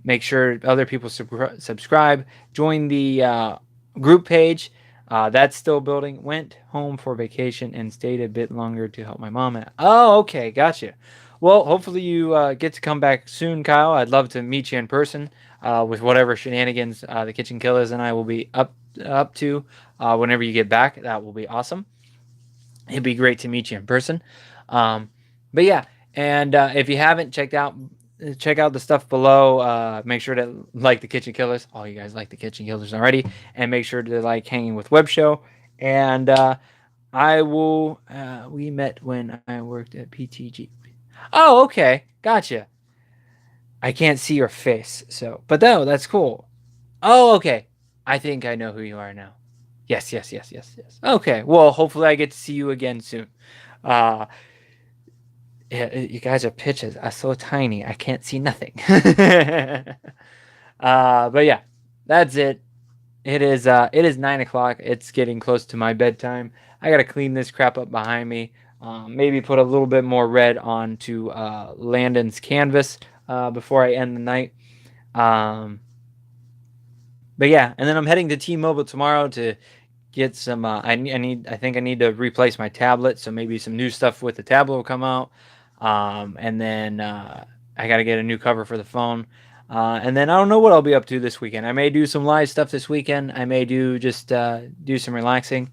Make sure other people subscribe. Join the group page. That's still building. Went home for vacation and stayed a bit longer to help my mom. Oh, okay. Gotcha. Well, hopefully you get to come back soon, Kyle. I'd love to meet you in person with whatever shenanigans the Kitchen Killers and I will be up to whenever you get back. That will be awesome. It'd be great to meet you in person. But yeah, and if you haven't check out the stuff below. Make sure to like the Kitchen Killers. All you guys like the Kitchen Killers already, and make sure to like Hanging with Web Show. And I will. We met when I worked at PTG. Oh, okay. Gotcha. I can't see your face, so. But no, that's cool. Oh, okay. I think I know who you are now. Yes, yes, yes, yes, yes. Okay. Well, hopefully I get to see you again soon. Yeah, you guys are pitches are so tiny. I can't see nothing. But yeah, that's it. It is 9 o'clock. It's getting close to my bedtime. I gotta clean this crap up behind me. Maybe put a little bit more red onto Landon's canvas before I end the night. But yeah, and then I'm heading to T-Mobile tomorrow to get some. I think I need to replace my tablet, so maybe some new stuff with the tablet will come out. And then I got to get a new cover for the phone. And then I don't know what I'll be up to this weekend. I may do some live stuff this weekend. I may do just do some relaxing.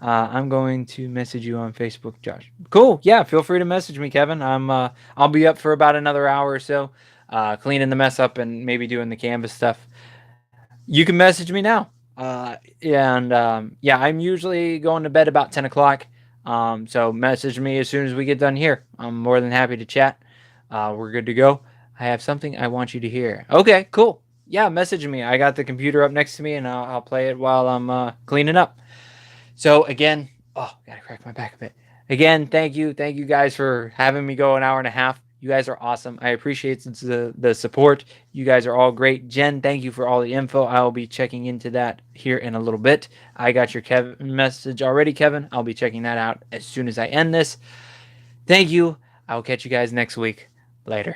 I'm going to message you on Facebook, Josh. Cool. Yeah, feel free to message me, Kevin. I'll be up for about another hour or so, cleaning the mess up and maybe doing the canvas stuff. You can message me now. Yeah, I'm usually going to bed about 10 o'clock. So message me as soon as we get done here. I'm more than happy to chat. We're good to go. I have something I want you to hear. Okay, cool. Yeah, message me. I got the computer up next to me, and I'll play it while I'm cleaning up. So again, gotta crack my back a bit. Again, thank you guys for having me go an hour and a half. You guys are awesome. I appreciate the support. You guys are all great. Jen, thank you for all the info. I'll be checking into that here in a little bit. I got your message already, Kevin. I'll be checking that out as soon as I end this. Thank you. I'll catch you guys next week. Later.